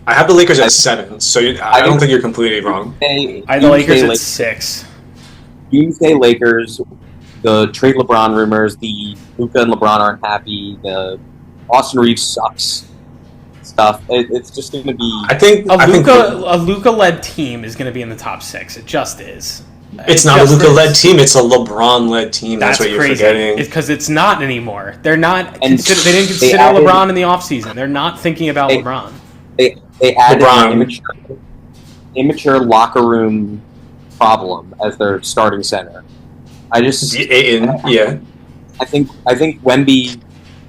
I have the Lakers at 7, so I don't think you're completely wrong. I have the Lakers at 6. Doomsday Lakers, the trade LeBron rumors, the Luka and LeBron aren't happy, the Austin Reeves sucks stuff. It's just going to be. I think A Luka-led team is going to be in the top 6. It just is. it's not a Luka-led team. It's a LeBron-led team. That's what you're crazy. forgetting. Because it's not anymore. They're not. And they didn't consider added- LeBron in the offseason. They're not thinking about LeBron. They added LeBron. an immature locker room problem as their starting center. I just. Yeah. I think Wemby,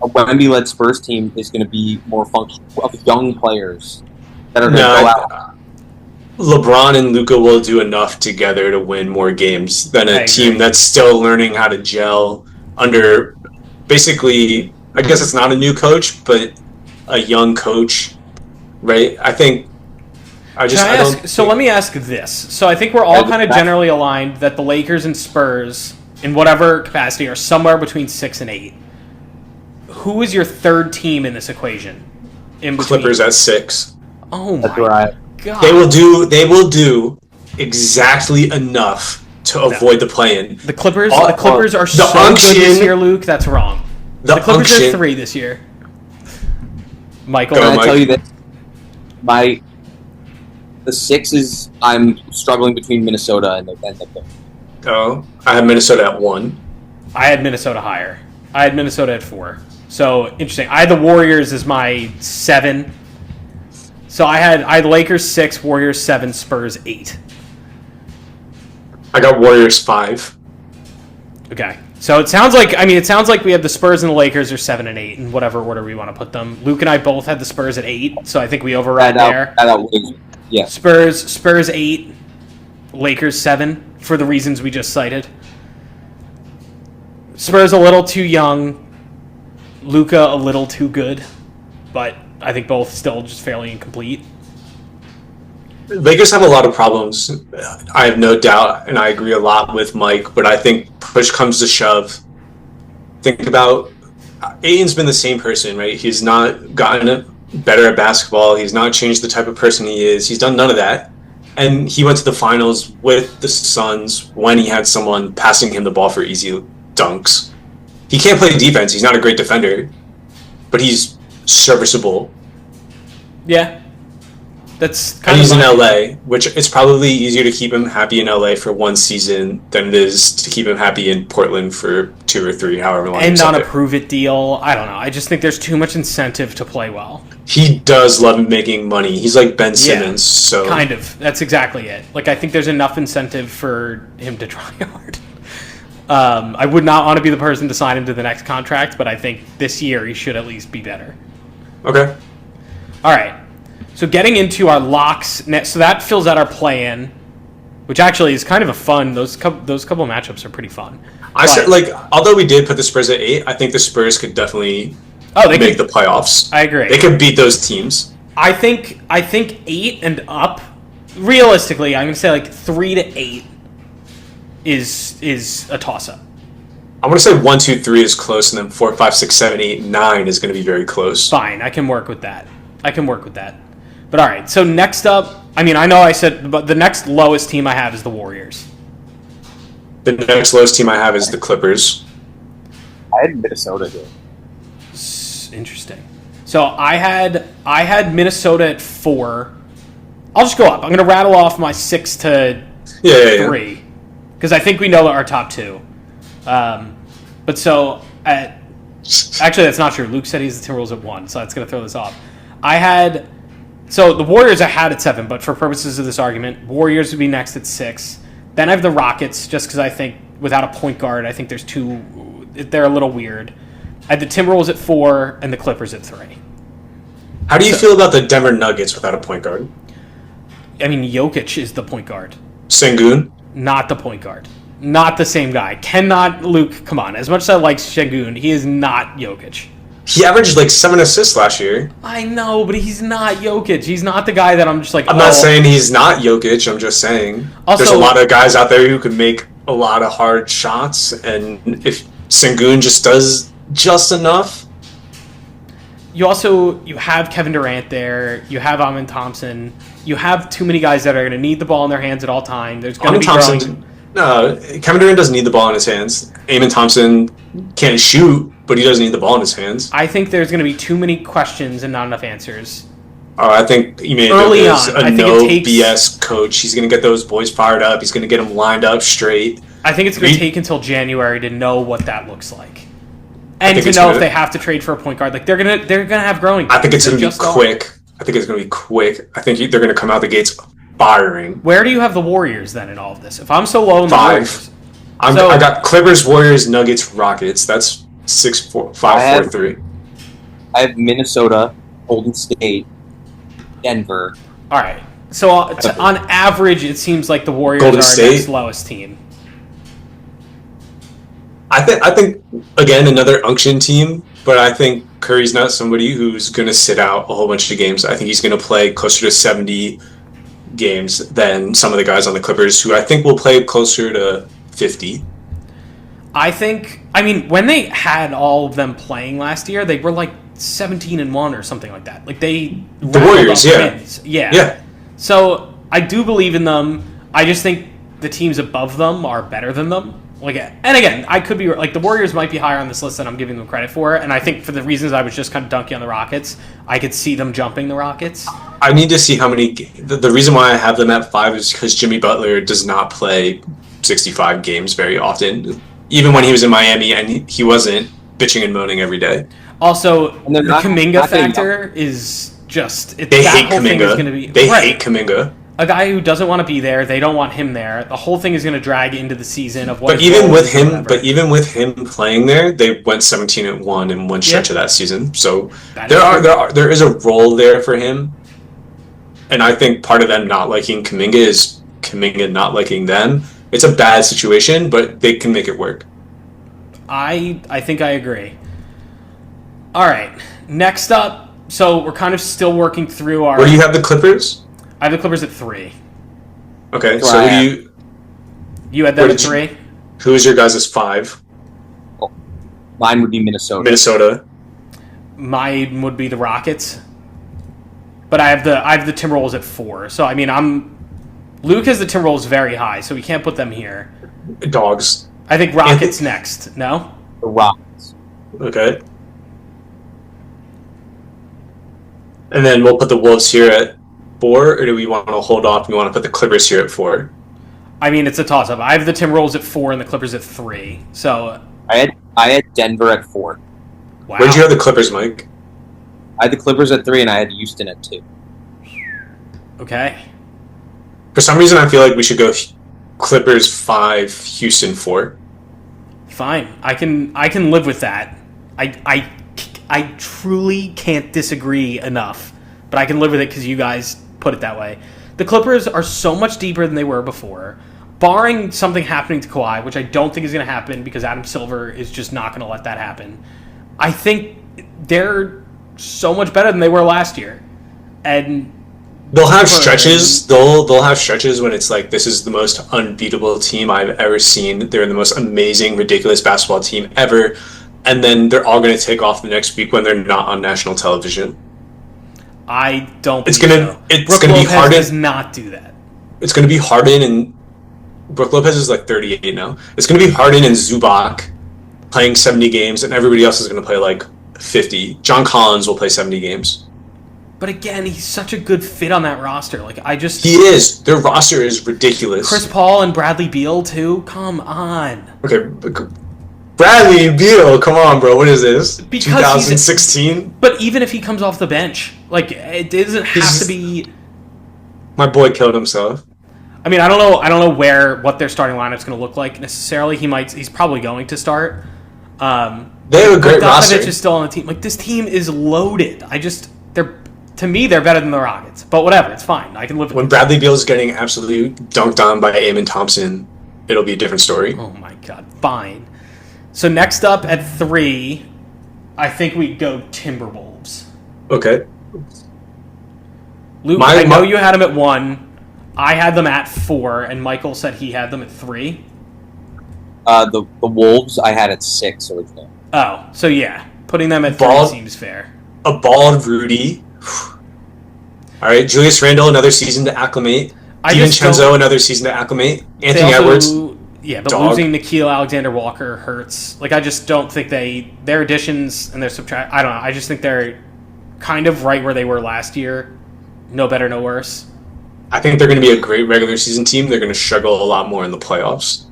a Wemby-led Spurs team is going to be more functional of young players that are going to go out. LeBron and Luka will do enough together to win more games than a team that's still learning how to gel under basically, I guess it's not a new coach, but a young coach, right? I think. Let me ask this. So I think we're all kind of generally aligned that the Lakers and Spurs, in whatever capacity, are somewhere between 6 and 8. Who is your third team in this equation? In between? Clippers at 6. Oh That's my where I. god! They will do exactly enough to avoid the play-in. The Clippers are so good this year, Luke. That's wrong. The Clippers are 3 this year. Michael, Can I tell you this? The 6 is I'm struggling between Minnesota and the. Oh, I have Minnesota at 1. I had Minnesota higher. I had Minnesota at 4. So interesting. I had the Warriors as my 7. So I had Lakers 6, Warriors 7, Spurs 8. I got Warriors 5. Okay. So it sounds like we have the Spurs and the Lakers are 7 and 8 in whatever order we want to put them. Luke and I both had the Spurs at 8, so I think we override there. Yeah. Spurs 8, Lakers 7 for the reasons we just cited. Spurs a little too young, Luka a little too good, but I think both still just fairly incomplete. Lakers have a lot of problems. I have no doubt, and I agree a lot with Mike, but I think push comes to shove. Think about Ayton's been the same person, right? He's not gotten better at basketball. He's not changed the type of person he is. He's done none of that. And he went to the finals with the Suns when he had someone passing him the ball for easy dunks. He can't play defense. He's not a great defender, but he's serviceable. Yeah. That's And kind he's of in LA, which it's probably easier to keep him happy in LA for one season than it is to keep him happy in Portland for 2 or 3, however long. And on a prove-it deal. I don't know. I just think there's too much incentive to play well. He does love making money. He's like Ben Simmons. So kind of. That's exactly it. Like, I think there's enough incentive for him to try hard. I would not want to be the person to sign him to the next contract, but I think this year he should at least be better. Okay. All right. So getting into our locks, so that fills out our play-in, which actually is kind of a fun. Those couple of matchups are pretty fun. I said, although we did put the Spurs at 8, I think the Spurs could definitely make the playoffs. I agree. They could beat those teams. I think 8 and up. Realistically, I'm going to say like 3 to 8 is a toss-up. I want to say 1, 2, 3 is close, and then 4, 5, 6, 7, 8, 9 is going to be very close. Fine, I can work with that. But all right, so next up, I know I said, but the next lowest team I have is the Warriors. The next lowest team I have is the Clippers. I had Minnesota here. Interesting. So I had Minnesota at 4. I'll just go up. I'm going to rattle off my 6 to 3 because I think we know our top 2. But so actually that's not true. Luke said he's the Timberwolves at 1, so that's going to throw this off. So the Warriors I had at 7, but for purposes of this argument, Warriors would be next at 6. Then I have the Rockets, just because I think without a point guard, I think they're a little weird. I had the Timberwolves at 4 and the Clippers at 3. How do you feel about the Denver Nuggets without a point guard? I mean, Jokic is the point guard. Sengun? Not the point guard. Not the same guy. Luke, come on. As much as I like Sengun, he is not Jokic. He averaged like 7 assists last year. I know, but he's not Jokic. He's not the guy that I'm just like, I'm not saying he's not Jokic. I'm just saying Also, there's a lot of guys out there who can make a lot of hard shots, and if Sengun just does just enough. You have Kevin Durant there. You have Amin Thompson. You have too many guys that are going to need the ball in their hands at all time. There's going to be growing. No, Kevin Durant doesn't need the ball in his hands. Amin Thompson can't shoot, but he doesn't need the ball in his hands. I think there's going to be too many questions and not enough answers. I think Ime is a BS coach. He's going to get those boys fired up. He's going to get them lined up straight. I think it's going to take until January to know what that looks like, and to know if they have to trade for a point guard. Like they're gonna have growing. I think it's going to be quick. I think they're going to come out the gates firing. Where do you have the Warriors then in all of this? If I'm so low in the 5. Warriors, I got Clippers, Warriors, Nuggets, Rockets. That's 6, 4, 5, 4, 3. I have Minnesota, Golden State, Denver. All right. So on average, it seems like the Warriors Golden are State. our next lowest team. I think again another unction team, but I think Curry's not somebody who's going to sit out a whole bunch of games. I think he's going to play closer to 70 games than some of the guys on the Clippers, who I think will play closer to 50. I mean, when they had all of them playing last year, they were like 17-1 or something like that. Like the Warriors, yeah. So I do believe in them. I just think the teams above them are better than them. Like, and again, I could be like the Warriors might be higher on this list than I'm giving them credit for, and I think for the reasons I was just kind of dunking on the Rockets, I could see them jumping the Rockets. I need to see how many. The reason why I have them at 5 is because Jimmy Butler does not play 65 games very often. Even when he was in Miami, and he wasn't bitching and moaning every day. Also, the Kuminga factor is just they hate Kuminga. They hate Kuminga. A guy who doesn't want to be there, they don't want him there. The whole thing is going to drag into the season of what. But even with him playing there, they went 17-1 in one stretch of that season. So there is a role there for him, and I think part of them not liking Kuminga is Kuminga not liking them. It's a bad situation, but they can make it work. I think I agree. All right, next up. So we're kind of still working through our. Where do you have the Clippers? I have the Clippers at 3. Okay, so who do you... You had them at 3? Who is your guys' 5? Mine would be Minnesota. Minnesota. Mine would be the Rockets. But I have the Timberwolves at 4. So, I mean, Luke has the Timberwolves very high, so we can't put them here. Dogs. I think Rockets next. No? The Rockets. Okay. And then we'll put the Wolves here at 4, or do we want to hold off and we want to put the Clippers here at 4? I mean, it's a toss-up. I have the Timberwolves at 4 and the Clippers at 3. So I had Denver at 4. Wow. Where'd you have the Clippers, Mike? I had the Clippers at 3 and I had Houston at 2. Okay. For some reason, I feel like we should go Clippers 5, Houston 4. Fine. I can live with that. I truly can't disagree enough, but I can live with it because you guys put it that way. The Clippers are so much deeper than they were before, barring something happening to Kawhi, which I don't think is going to happen because Adam Silver is just not going to let that happen. I think they're so much better than they were last year, and they'll have stretches. They'll have stretches when it's like, this is the most unbeatable team I've ever seen. They're the most amazing, ridiculous basketball team ever, and then they're all going to take off the next week when they're not on national television. I don't. It's gonna be Harden. Does not do that. It's gonna be Harden and Brook Lopez is like 38 now. It's gonna be Harden and Zubac playing 70 games, and everybody else is gonna play like 50. John Collins will play 70 games. But again, he's such a good fit on that roster. Like he is. Their roster is ridiculous. Chris Paul and Bradley Beal too. Come on. Okay. Bradley Beal, come on, bro. What is this? 2016? But even if he comes off the bench, like it doesn't have to be. My boy killed himself. I mean, I don't know what their starting lineup's going to look like necessarily. He's probably going to start. They have a great Bogdanovich roster. is still on the team. Like, this team is loaded. To me, they're better than the Rockets. But whatever, it's fine. I can live with When it. Bradley Beal's getting absolutely dunked on by Eamon Thompson, it'll be a different story. Oh my god, fine. So next up at 3, I think we go Timberwolves. Okay. Luke, I know you had them at 1. I had them at 4, and Michael said he had them at 3. The Wolves I had at 6 originally. Oh, so yeah, putting them at 3 seems fair. A bald Rudy. All right, Julius Randle, another season to acclimate. DiVincenzo, another season to acclimate. Anthony Edwards. Yeah, but losing Nickeil Alexander-Walker hurts. Like, I just don't think their additions and their subtract. I don't know. I just think they're kind of right where they were last year. No better, no worse. I think they're going to be a great regular season team. They're going to struggle a lot more in the playoffs.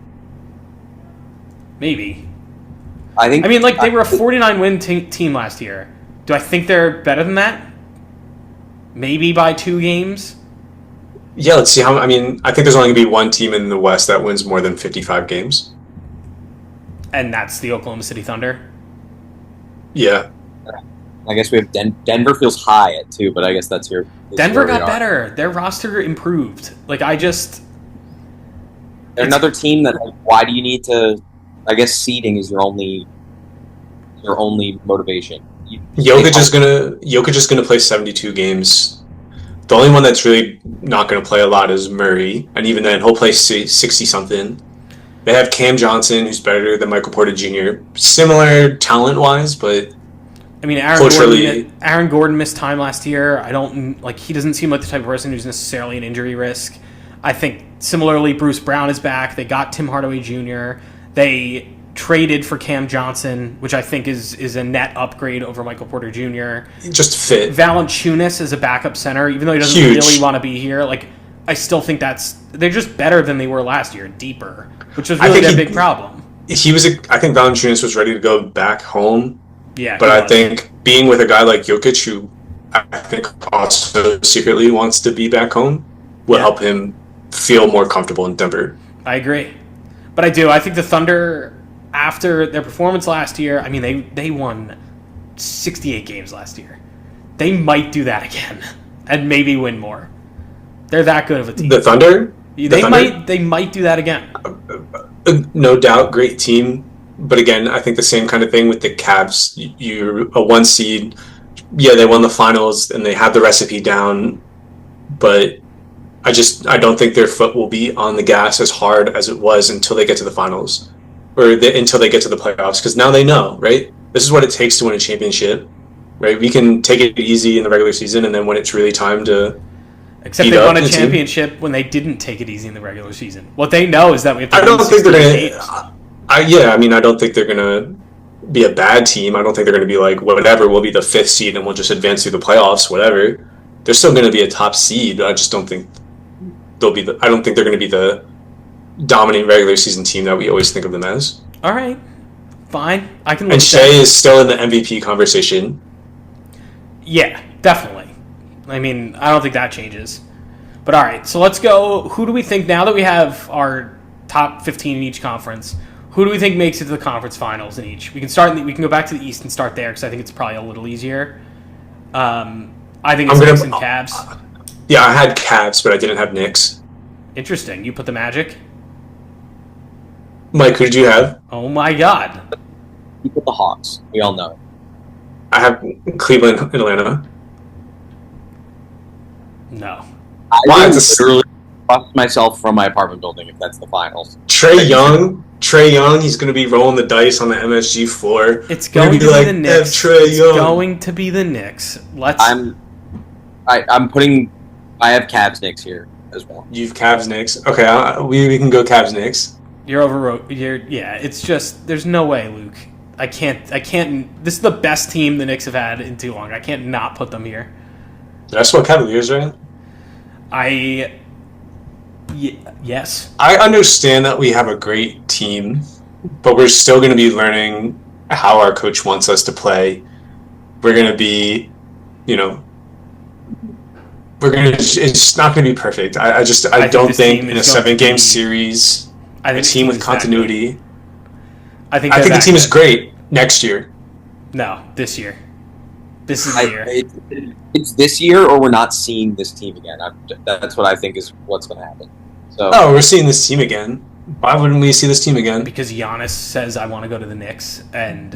Maybe. They were a 49-win team last year. Do I think they're better than that? Maybe by 2 games? Yeah, let's see I think there's only going to be one team in the West that wins more than 55 games. And that's the Oklahoma City Thunder? Yeah. I guess we have Denver feels high at 2, but I guess that's your... Denver got better. Their roster improved. They're another team that, why do you need to... I guess seeding is your only motivation. Jokic is gonna play 72 games. The only one that's really not gonna play a lot is Murray, and even then he'll play 60 something. They have Cam Johnson, who's better than Michael Porter Jr. Similar talent wise, but Aaron Gordon missed time last year. He doesn't seem like the type of person who's necessarily an injury risk. I think similarly, Bruce Brown is back. They got Tim Hardaway Jr. They traded for Cam Johnson, which I think is a net upgrade over Michael Porter Jr. Just fit. Valanciunas as a backup center, even though he doesn't really want to be here. I still think they're just better than they were last year, deeper, which was really their big problem. I think Valanciunas was ready to go back home. Yeah, but I think being with a guy like Jokic, who I think also secretly wants to be back home, will help him feel more comfortable in Denver. I agree. But I think the Thunder, after their performance last year, they won 68 games last year. They might do that again and maybe win more. They're that good of a team. The Thunder? They might do that again. No doubt, great team. But again, I think the same kind of thing with the Cavs. You're a 1 seed. Yeah, they won the finals and they had the recipe down. But I don't think their foot will be on the gas as hard as it was until they get to the finals. Until they get to the playoffs. Because now they know, right? This is what it takes to win a championship. Right? We can take it easy in the regular season, and then when it's really time to... Except they won a championship when they didn't take it easy in the regular season. What they know is that we have to I don't think they're going to... I don't think they're going to be a bad team. I don't think they're going to be like, whatever, we'll be the 5th seed and we'll just advance through the playoffs, whatever. They're still going to be a top seed. I just don't think I don't think they're going to be the dominant regular season team that we always think of them as. All right. Fine. I can. And Shea is still in the MVP conversation. Yeah, definitely. I don't think that changes. But all right, so let's go. Who do we think, now that we have our top 15 in each conference, who do we think makes it to the conference finals in each? We can go back to the East and start there because I think it's probably a little easier. I think it's Knicks and Cavs. Yeah, I had Cavs, but I didn't have Knicks. Interesting. You put the Magic? Mike, who did you have? Oh my God. You put the Hawks. We all know. I have Cleveland, Atlanta. No. I would literally bust myself from my apartment building if that's the finals. Trae Young, he's going to be rolling the dice on the MSG floor. It's going to be the Knicks. Going to be the Knicks. I have Cavs Knicks here as well. You've Cavs Knicks. Okay, we can go Cavs Knicks. It's just, there's no way, Luke. I can't. This is the best team the Knicks have had in too long. I can't not put them here. Did I spell Cavaliers right? Yes. I understand that we have a great team, but we're still going to be learning how our coach wants us to play. We're going to be, it's not going to be perfect. I don't think in a 7-game series, a team with continuity. I think the team is great. Next year. No, this year. This is the year. It's this year, or we're not seeing this team again. That's what I think is what's going to happen. So, we're seeing this team again. Why wouldn't we see this team again? Because Giannis says, I want to go to the Knicks, and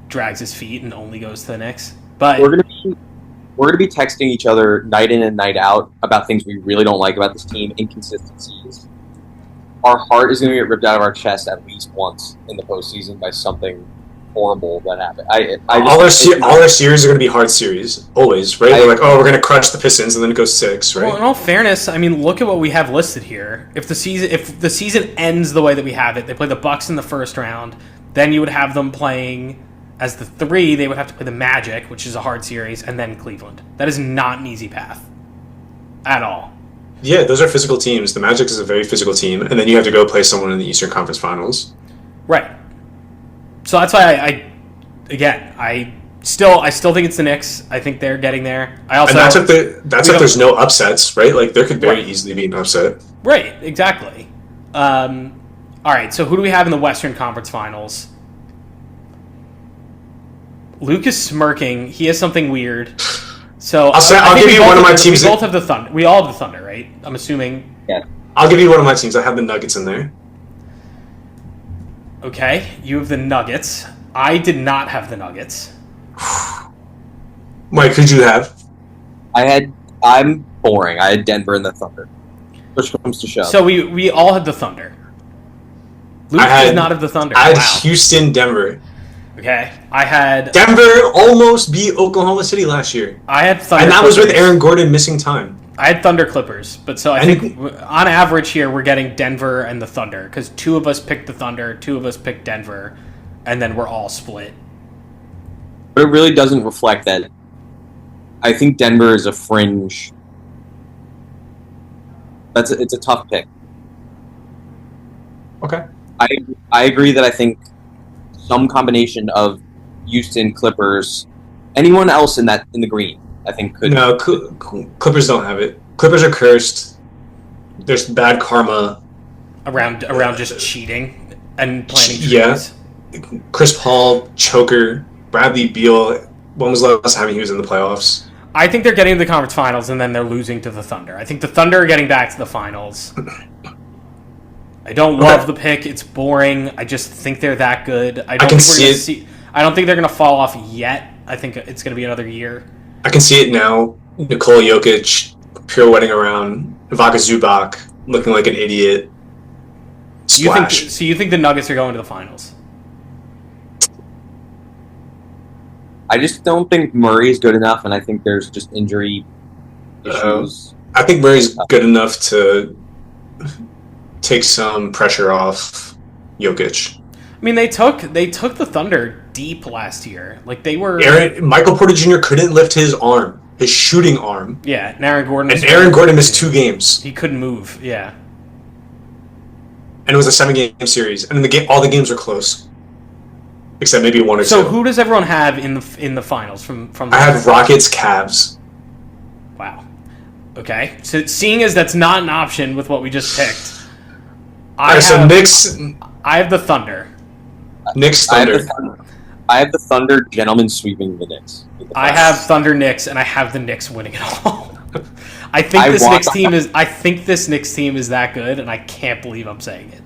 drags his feet and only goes to the Knicks. But we're gonna be texting each other night in and night out about things we really don't like about this team, inconsistencies. Our heart is going to get ripped out of our chest at least once in the postseason by something horrible that happened. All our series are going to be hard series, always, right? We're like, we're going to crush the Pistons, and then it goes 6, right? Well, in all fairness, I mean, look at what we have listed here. If the season ends the way that we have it, they play the Bucks in the first round, then you would have them playing as the 3. They would have to play the Magic, which is a hard series, and then Cleveland. That is not an easy path at all. Yeah, those are physical teams. The Magic is a very physical team, and then you have to go play someone in the Eastern Conference Finals. Right. So that's why I still think it's the Knicks. I think they're getting there. And that's if there's no upsets, right? Like there could very easily be an upset. Right, exactly. All right, so who do we have in the Western Conference Finals? Luke is smirking. He has something weird. So I'll give you one of my teams. We both have the Thunder. We all have the Thunder, right? I'm assuming. Yeah. I'll give you one of my teams. I have the Nuggets in there. Okay, you have the Nuggets. I did not have the Nuggets. Mike, who'd you have? I'm boring. I had Denver and the Thunder. Push comes to shove. So we all had the Thunder. Luke did not have the Thunder. I had Houston, Denver. Okay, I had Denver almost beat Oklahoma City last year. I had Thunder, and that was with Aaron Gordon missing time. I had Thunder Clippers, but so I think on average here we're getting Denver and the Thunder because 2 of us picked the Thunder, 2 of us picked Denver, and then we're all split. But it really doesn't reflect that. I think Denver is a fringe. It's a tough pick. Okay. I agree that I think some combination of Houston, Clippers, anyone else in the green, I think could. No, Clippers don't have it. Clippers are cursed. There's bad karma around just cheating and planning trees. Yeah. Chris Paul, choker, Bradley Beal. When was the last time he was in the playoffs? I think they're getting to the conference finals and then they're losing to the Thunder. I think the Thunder are getting back to the finals. I don't love the pick. It's boring. I just think they're that good. I don't think they're going to fall off yet. I think it's going to be another year. I can see it now. Nikola Jokic pirouetting around. Ivica Zubac looking like an idiot. Splash. So you think the Nuggets are going to the finals? I just don't think Murray's good enough, and I think there's just injury issues. I think Murray's good enough to take some pressure off Jokic. I mean, they took the Thunder deep last year. Like they were. Michael Porter Jr. couldn't lift his arm, his shooting arm. Yeah, and Aaron Gordon missed 2 games. He couldn't move. Yeah. And it was a 7-game series, and all the games were close, except maybe 1 or 2. So who does everyone have in the finals from? I had Rockets, Cavs. Wow. Okay. So seeing as that's not an option with what we just picked. I have the Thunder. Knicks, Thunder. I have the Thunder gentlemen sweeping the Knicks. I have Thunder Knicks, and I have the Knicks winning it all. I think this Knicks team is that good, and I can't believe I'm saying it.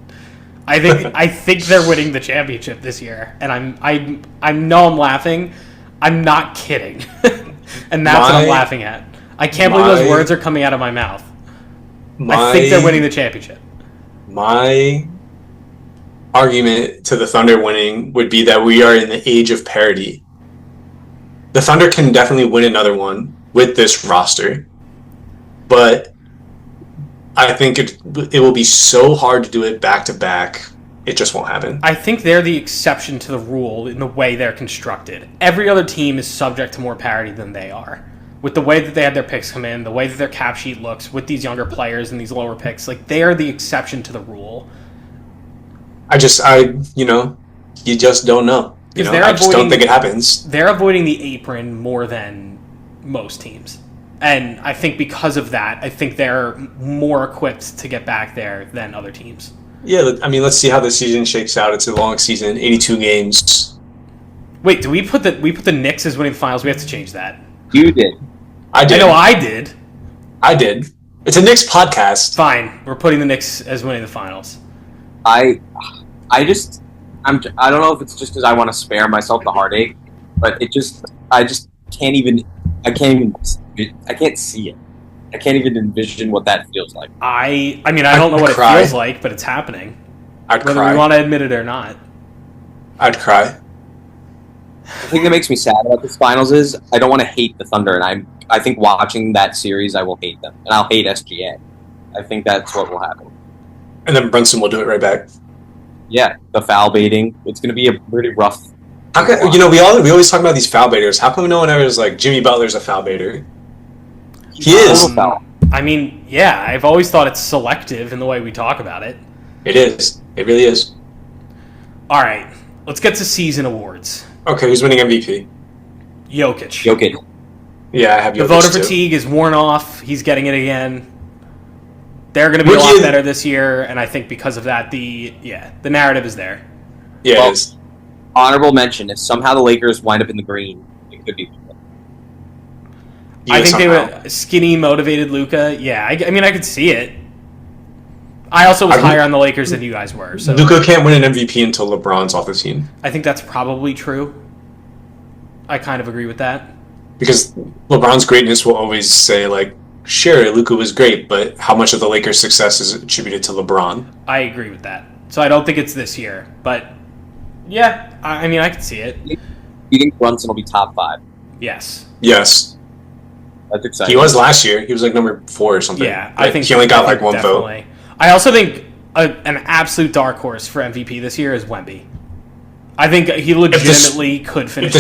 I think they're winning the championship this year, and I know I'm laughing. I'm not kidding, and that's what I'm laughing at. I can't believe those words are coming out of my mouth. I think they're winning the championship. My argument to the Thunder winning would be that we are in the age of parity. The Thunder can definitely win another one with this roster, but I think it will be so hard to do it back-to-back, it just won't happen. I think they're the exception to the rule in the way they're constructed. Every other team is subject to more parity than they are. With the way that they had their picks come in, the way that their cap sheet looks, with these younger players and these lower picks, like they are the exception to the rule. You just don't know. I just don't think it happens. They're avoiding the apron more than most teams. And I think because of that, I think they're more equipped to get back there than other teams. Yeah, I mean, let's see how the season shakes out. It's a long season, 82 games. Wait, do we put the Knicks as winning the finals? We have to change that. You did. I did. I know I did. I did. It's a Knicks podcast. Fine, we're putting the Knicks as winning the finals. I don't know if it's just because I want to spare myself the heartache, but I can't see it. I can't even envision what that feels like. I mean, I don't know what it feels like, but it's happening. I'd Whether cry. we want to admit it or not. I'd cry. The thing that makes me sad about this finals is I don't want to hate the Thunder, and I think watching that series I will hate them, and I'll hate SGA. I think that's what will happen. And then Brunson will do it right back. Yeah, the foul baiting. It's going to be a pretty rough. How come, we always talk about these foul baiters. How come no one ever is like Jimmy Butler's a foul baiter? He is. I mean, yeah, I've always thought it's selective in the way we talk about it. It is. It really is. All right, let's get to season awards. Okay, who's winning MVP? Jokic. Yeah, I have Jokic The voter too. fatigue is worn off. He's getting it again. They're going to be a lot better this year, and I think because of that, the narrative is there. Yeah, it is. Honorable mention: if somehow the Lakers wind up in the green, it could be. I think they would skinny, motivated Luka. Yeah, I mean, I could see it. I also was higher on the Lakers than you guys were. So Luka can't win an MVP until LeBron's off the team. I think that's probably true. I kind of agree with that. Because LeBron's greatness will always say, like, sure, Luka was great, but how much of the Lakers' success is attributed to LeBron? I agree with that. So I don't think it's this year. But, yeah, I mean, I can see it. You think Brunson will be top 5? Yes. Yes. That's exciting. He was last year. He was like number 4 or something. Yeah, I think he only got like one definitely. vote. I also think an absolute dark horse for MVP this year is Wemby. I think he legitimately could finish. If the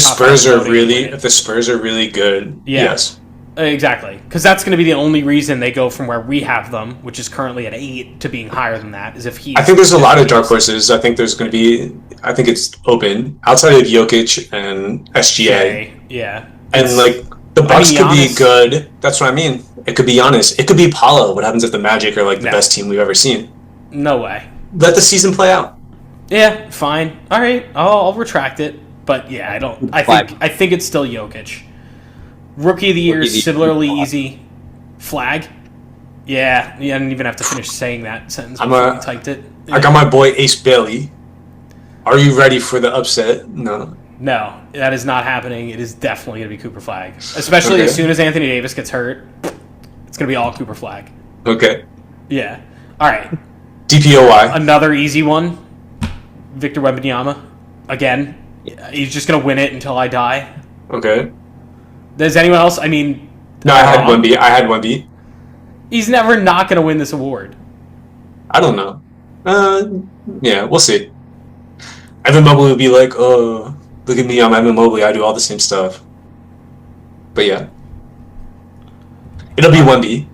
Spurs are really good, yes, exactly, because that's going to be the only reason they go from where we have them, which is currently at 8, to being higher than that. Is if he. I think there's a lot of dark horses. I think there's going to be. I think it's open outside of Jokic and SGA. Yeah, and like the Bucks could be good. That's what I mean. It could be Giannis. It could be Paulo. What happens if the Magic are like the best team we've ever seen? No way. Let the season play out. Yeah, fine. All right, I'll retract it. But yeah, I don't. I think it's still Jokic. Rookie of the year is similarly easy. Flag. Yeah, I didn't even have to finish saying that sentence before you typed it. I got my boy Ace Bailey. Are you ready for the upset? No. No, that is not happening. It is definitely going to be Cooper Flag. Especially as soon as Anthony Davis gets hurt, it's going to be all Cooper Flag. Okay. Yeah. All right. DPOY. Another easy one. Victor Wembanyama. Again. He's just going to win it until I die. Okay. Does anyone else? I mean... No, I had Wemby. He's never not going to win this award. I don't know. Yeah, we'll see. Evan Mobley would be like, oh, look at me, I'm Evan Mobley, I do all the same stuff. But yeah. It'll be Wemby.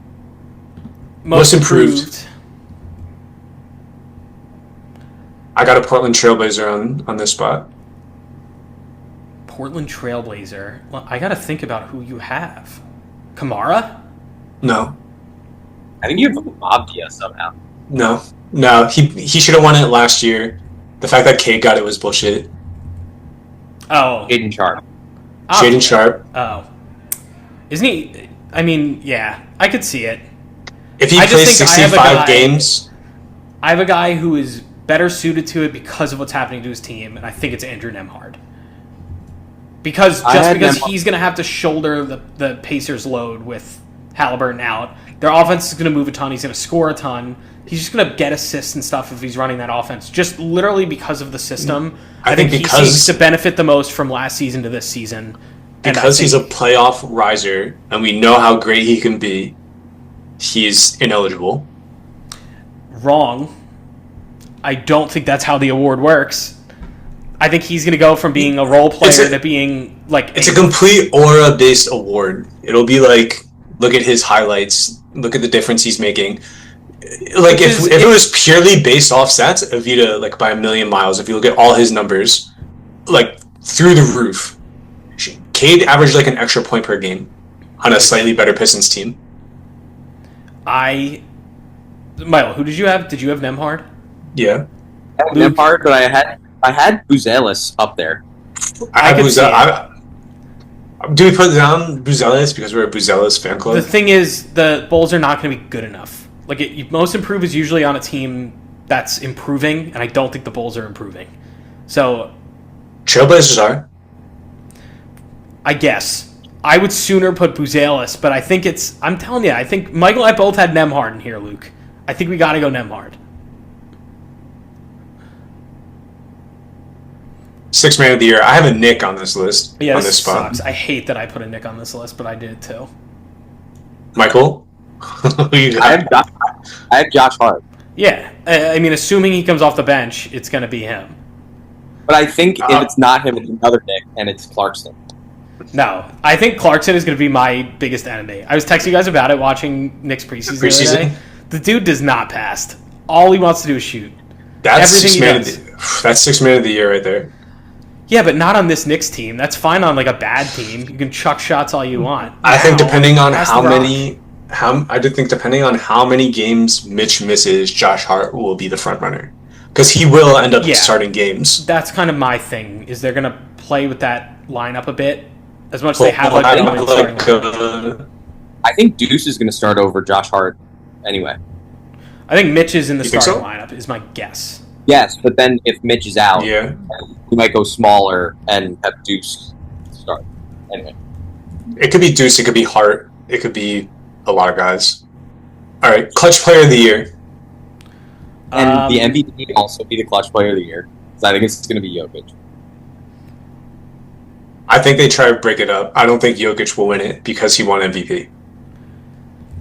Most improved. I got a Portland Trailblazer on this spot. Portland Trailblazer? Well, I got to think about who you have. Kamara? No. I think you have Abdia somehow. No. He should have won it last year. The fact that Cade got it was bullshit. Oh. Shaedon Sharp. Shaedon Sharp. Oh. Isn't he... I mean, yeah. I could see it. If he plays 65 games... I have a guy who is better suited to it because of what's happening to his team, and I think it's Andrew Nembhard. Because he's going to have to shoulder the Pacers' load with Halliburton out. Their offense is going to move a ton. He's going to score a ton. He's just going to get assists and stuff if he's running that offense. Just literally because of the system. I think he seems to benefit the most from last season to this season. Because he's a playoff riser, and we know how great he can be, he's ineligible. Wrong. I don't think that's how the award works. I think he's going to go from being a role player to being like... It's a complete aura-based award. It'll be like, look at his highlights, look at the difference he's making. Like, if it was purely based off stats, it'd be like by a million miles. If you look at all his numbers, like, through the roof. Cade averaged like an extra point per game on a slightly better Pistons team. Michael, who did you have? Did you have Nembhard? Yeah. I had Nembhard, but I had Buzelis up there. I could see it. Do we put down Buzelis because we're a Buzelis fan club? The thing is, the Bulls are not going to be good enough. Like, most improve is usually on a team that's improving, and I don't think the Bulls are improving. So, Trailblazers are. I guess. I would sooner put Buzelis, but I think I'm telling you, I think Michael and I both had Nembhard in here, Luke. I think we got to go Nembhard. Sixth man of the year. I have a Nick on this list. Yeah, on this spot. sucks. I hate that I put a Nick on this list, but I did too. Michael? I have Josh Hart. Yeah. I mean, assuming he comes off the bench, it's going to be him. But I think if it's not him, it's another Nick, and it's Clarkson. No. I think Clarkson is going to be my biggest enemy. I was texting you guys about it watching Nick's preseason the other day. The dude does not pass. All he wants to do is shoot. That's sixth man of the year right there. Yeah, but not on this Knicks team. That's fine on like a bad team. You can chuck shots all you want. I think depending on how many games Mitch misses, Josh Hart will be the front runner because he will end up starting games. That's kind of my thing. Is they're gonna play with that lineup a bit as much as they have like. I think Deuce is gonna start over Josh Hart anyway. I think Mitch is in the starting lineup. Is my guess. Yes, but then if Mitch is out, we might go smaller and have Deuce start. Anyway. It could be Deuce, it could be Hart, it could be a lot of guys. Alright, clutch player of the year. And the MVP can also be the clutch player of the year. So I think it's going to be Jokic. I think they try to break it up. I don't think Jokic will win it because he won MVP.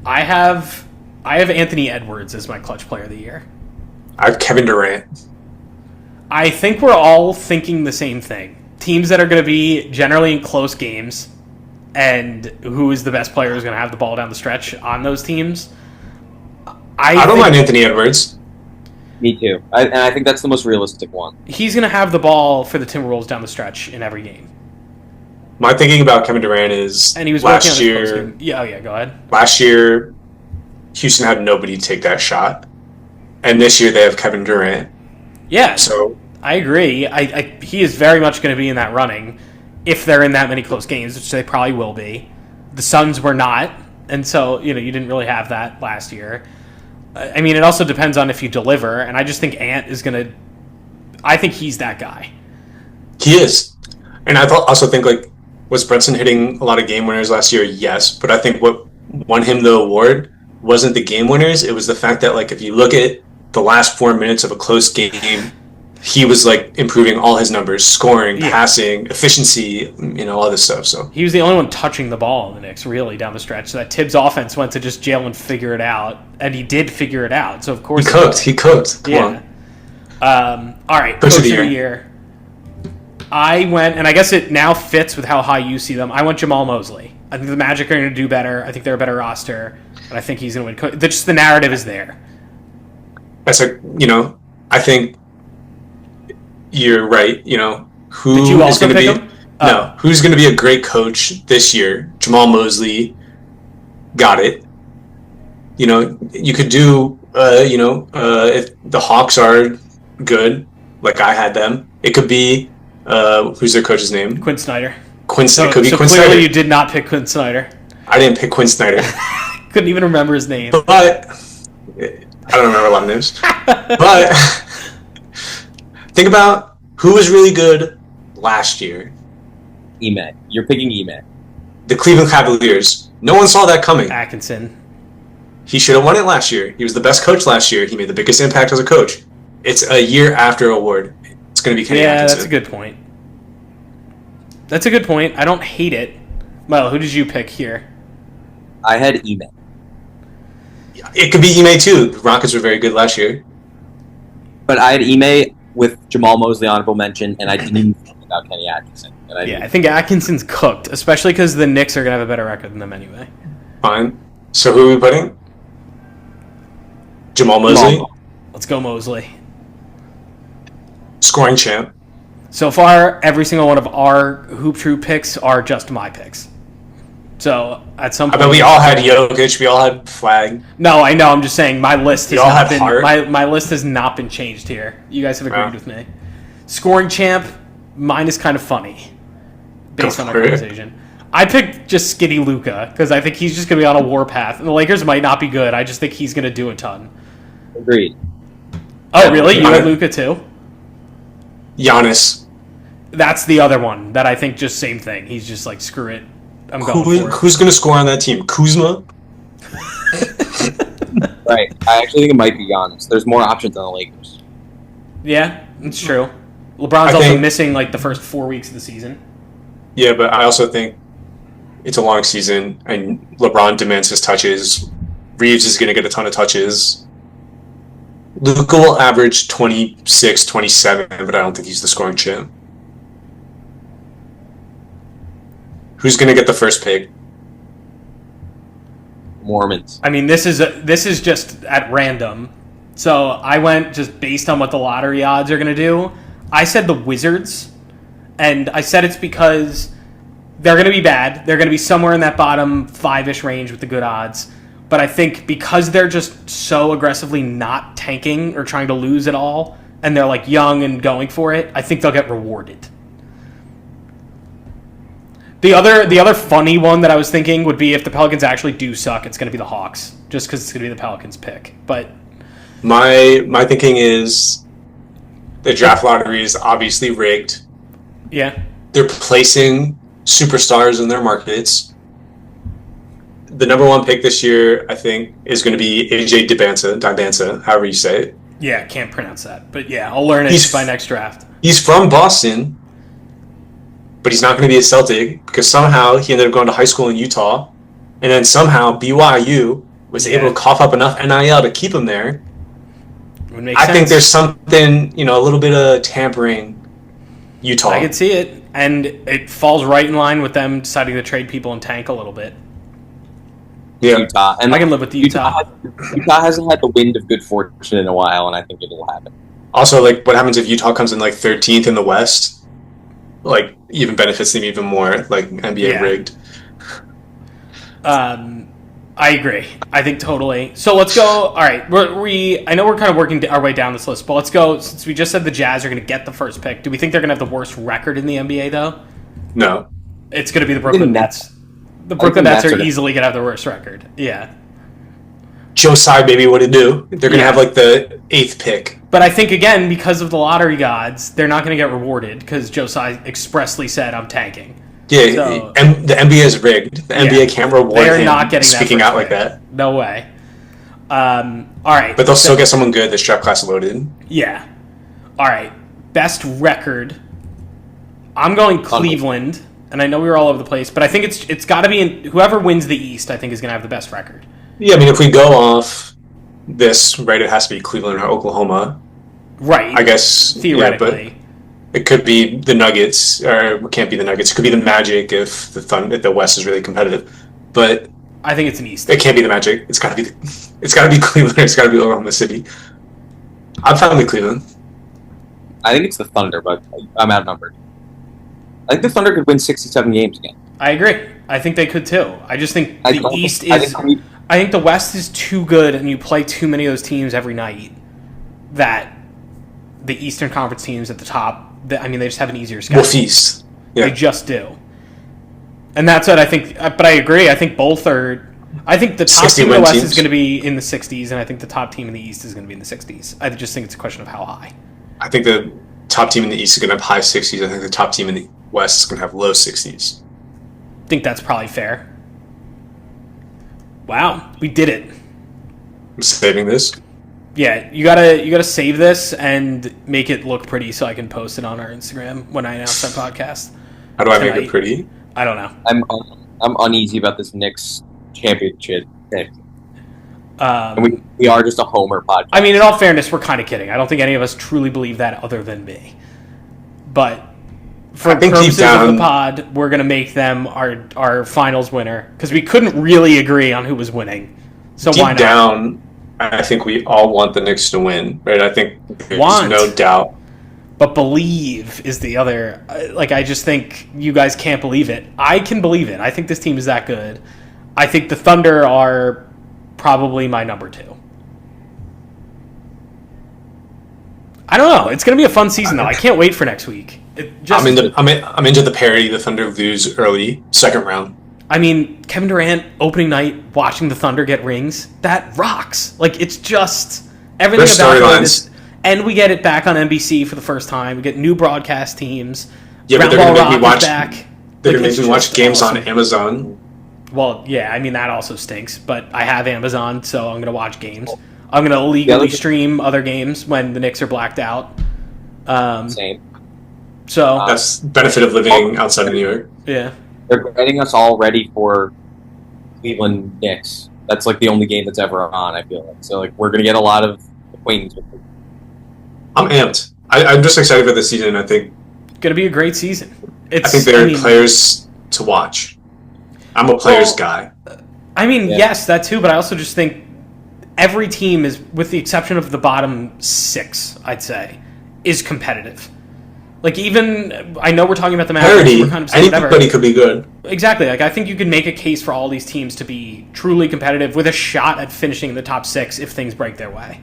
I have Anthony Edwards as my clutch player of the year. I have Kevin Durant. I think we're all thinking the same thing. Teams that are going to be generally in close games, and who is the best player who's going to have the ball down the stretch on those teams. I don't mind Anthony Edwards. Me too. And I think that's the most realistic one. He's going to have the ball for the Timberwolves down the stretch in every game. My thinking about Kevin Durant is and he was last year. Go ahead. Last year, Houston had nobody take that shot. And this year they have Kevin Durant. Yeah, so I agree. He is very much going to be in that running if they're in that many close games, which they probably will be. The Suns were not, and so you didn't really have that last year. I mean, it also depends on if you deliver, and I just think Ant is going to. I think he's that guy. He is, and I also think was Brunson hitting a lot of game winners last year? Yes, but I think what won him the award wasn't the game winners. It was the fact that if you look at the last 4 minutes of a close game, he was improving all his numbers, scoring, passing, efficiency, all this stuff. So he was the only one touching the ball in the Knicks really down the stretch. So that Tibbs offense went to just Jalen figure it out, and he did figure it out. So of course he cooked. Come on. All right, coach of the year. I went, and I guess it now fits with how high you see them. I went Jamal Mosley. I think the Magic are going to do better. I think they're a better roster, and I think he's going to win. Just the narrative is there. That's I think you're right. Who Did you is also going to be? him? No, who's going to be a great coach this year? Jamal Mosley got it. You could do. If the Hawks are good, like I had them, it could be. Who's their coach's name? Quinn Snyder. It could be Quinn clearly Snyder. You did not pick Quinn Snyder. I didn't pick Quinn Snyder. Couldn't even remember his name. But I don't remember a lot of names. But think about who was really good last year. Ime. You're picking Ime. The Cleveland Cavaliers. No one saw that coming. Atkinson. He should have won it last year. He was the best coach last year. He made the biggest impact as a coach. It's a year after award. It's going to be Kenny Atkinson. That's a good point. That's a good point. I don't hate it. Well, who did you pick here? I had Ime. It could be Ime too. The Rockets were very good last year. But I had Ime with Jamal Mosley honorable mention, and I didn't even think about Kenny Atkinson. I think Atkinson's cooked, especially because the Knicks are going to have a better record than them anyway. Fine. So who are we putting? Jamal Mosley? Let's go Mosley. Scoring champ. So far, every single one of our Hoop Troop picks are just my picks. So at some point, I bet we all had Jokic. We all had Flag. No, I know. I'm just saying my list has not been my list has not been changed here. You guys have agreed with me. Scoring champ. Mine is kind of funny, based on our for it. conversation. I picked just skinny Luka because I think he's just going to be on a warpath. And the Lakers might not be good. I just think he's going to do a ton. Agreed. Oh, really? You had Luka too? Giannis. That's the other one that I think just same thing. He's just like, screw it. I'm going for it. Who's going to score on that team? Kuzma? Right. I actually think it might be Giannis. There's more options on the Lakers. Yeah, it's true. LeBron's also missing like the first 4 weeks of the season. Yeah, but I also think it's a long season, and LeBron demands his touches. Reeves is going to get a ton of touches. Luka will average 26, 27, but I don't think he's the scoring champ. Who's going to get the first pick? Mormons. I mean, this is just at random. So I went just based on what the lottery odds are going to do. I said the Wizards, and I said it's because they're going to be bad. They're going to be somewhere in that bottom 5-ish range with the good odds. But I think because they're just so aggressively not tanking or trying to lose at all, and they're like young and going for it, I think they'll get rewarded. The other funny one that I was thinking would be if the Pelicans actually do suck, it's going to be the Hawks, just because it's going to be the Pelicans' pick. But my thinking is the draft lottery is obviously rigged. yeah, They're placing superstars in their markets. The number one pick this year, I think, is going to be AJ Dibansa, however you say it. yeah, can't pronounce that, but yeah, I'll learn it by next draft. He's from Boston, but he's not going to be a Celtic because somehow he ended up going to high school in Utah, and then somehow BYU was able to cough up enough NIL to keep him there. Would make I sense. think there's something, a little bit of tampering. Utah. I could see it, and it falls right in line with them deciding to trade people and tank a little bit. Yeah. Utah. And I can live with Utah. Utah hasn't had the wind of good fortune in a while, and I think it'll happen. Also, like, what happens if Utah comes in like 13th in the West? Like, even benefits them even more. Like NBA rigged. I agree. I think totally. So let's go. All right, I know we're kind of working our way down this list, but let's go. Since we just said the Jazz are going to get the first pick, do we think they're going to have the worst record in the NBA though? No. It's going to be the Brooklyn Nets. The Brooklyn Nets are easily going to have the worst record. Yeah. Joe Tsai, baby, what it do? They're going to have like the 8th pick. But I think, again, because of the lottery gods, they're not going to get rewarded because Joe Tsai expressly said, I'm tanking. Yeah, so, and the NBA is rigged. The NBA can't reward him not getting speaking out like that. No way. All right. But they'll still get someone good that's draft class loaded. Yeah. All right. Best record. I'm going Cleveland, and I know we were all over the place, but I think it's got to be whoever wins the East, I think, is going to have the best record. Yeah, I mean, if we go off this, right, it has to be Cleveland or Oklahoma. Right. I guess. Theoretically. Yeah, but it could be the Nuggets, or it can't be the Nuggets. It could be the Magic if the West is really competitive. But I think it's an East. It can't be the Magic. It's got to be Cleveland. Or it's got to be Oklahoma City. I'm fine with Cleveland. I think it's the Thunder, but I'm outnumbered. I think the Thunder could win 67 games again. I agree. I think they could too. I just think the East is. I think the West is too good, and you play too many of those teams every night. That the Eastern Conference teams at the top. I mean, they just have an easier schedule. We'll feast. Yeah. They just do. And that's what I think. But I agree. I think both are. I think the top team in the West is going to be in the 60s, and I think the top team in the East is going to be in the 60s. I just think it's a question of how high. I think the top team in the East is going to have high 60s. I think the top team in the West is going to have low 60s. I think that's probably fair. Wow, we did it. I'm saving this. Yeah, you gotta save this and make it look pretty so I can post it on our Instagram when I announce our podcast. How do I make it pretty? I don't know. I'm uneasy about this Knicks championship pick. And we are just a homer podcast. I mean, in all fairness, we're kind of kidding. I don't think any of us truly believe that other than me. But for purposes of the pod, we're going to make them our finals winner because we couldn't really agree on who was winning. So why not? Deep down, I think we all want the Knicks to win, right? I think there's no doubt. But believe is the other. I just think you guys can't believe it. I can believe it. I think this team is that good. I think the Thunder are probably my number 2. I don't know. It's going to be a fun season, though. I can't wait for next week. I'm into the parody. The Thunder lose early, second round. I mean, Kevin Durant opening night, watching the Thunder get rings, that rocks. Like, it's just everything about this. And we get it back on NBC for the first time. We get new broadcast teams. Yeah, but they're going to make me watch. Back. They're going to make me watch games on Amazon. Well, yeah, I mean that also stinks. But I have Amazon, so I'm going to watch games. I'm going to illegally stream other games when the Knicks are blacked out. Same. So that's the benefit of living outside of New York. Yeah. They're getting us all ready for Cleveland Knicks. That's like the only game that's ever on, I feel like. So like we're gonna get a lot of acquaintance with them. I'm amped. I'm just excited for this season. I think it's gonna be a great season. I think they're players to watch. I'm a players guy. I mean, yes, that too, but I also just think every team is, with the exception of the bottom 6, I'd say, is competitive. Like, even, I know we're talking about the Mavericks, we're kind of saying anybody could be good. Exactly. Like, I think you can make a case for all these teams to be truly competitive with a shot at finishing in the top 6 if things break their way.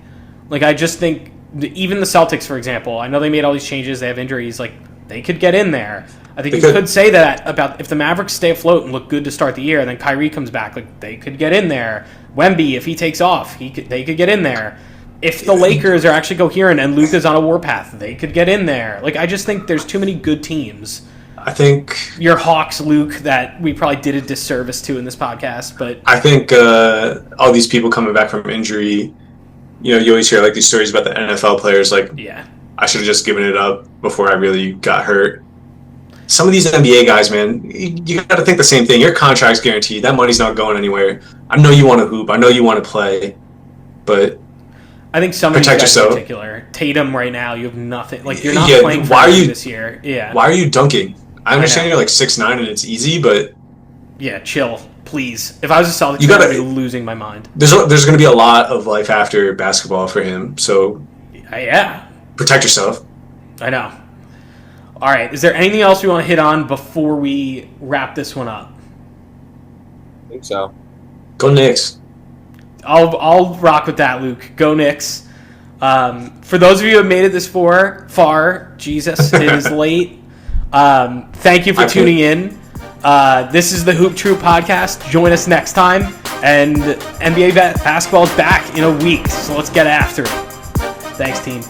Like, I just think, even the Celtics, for example, I know they made all these changes, they have injuries, like, they could get in there. I think you could say that about if the Mavericks stay afloat and look good to start the year, then Kyrie comes back, like, they could get in there. Wemby, if he takes off, they could get in there. If the Lakers are actually coherent and Luka's on a warpath, they could get in there. Like, I just think there's too many good teams. I think your Hawks, Luke, that we probably did a disservice to in this podcast, but I think all these people coming back from injury, you always hear like these stories about the NFL players. Like, I should have just given it up before I really got hurt. Some of these NBA guys, man, you got to think the same thing. Your contract's guaranteed. That money's not going anywhere. I know you want to hoop. I know you want to play, but I think some of these guys in particular, Tatum right now, you have nothing. Like, you're not playing for this year. Yeah. Why are you dunking? I understand you're like 6'9" and it's easy, but yeah, chill, please. If I was a Celtics fan, I'd be losing my mind. There's going to be a lot of life after basketball for him, so protect yourself. I know. All right, is there anything else we want to hit on before we wrap this one up? I think so. Go Knicks. I'll rock with that, Luke. Go Knicks. For those of you who have made it this far, Jesus, it is late. Thank you for tuning in. This is the Hoop Troop podcast. Join us next time. And NBA basketball is back in a week, so let's get after it. Thanks, team.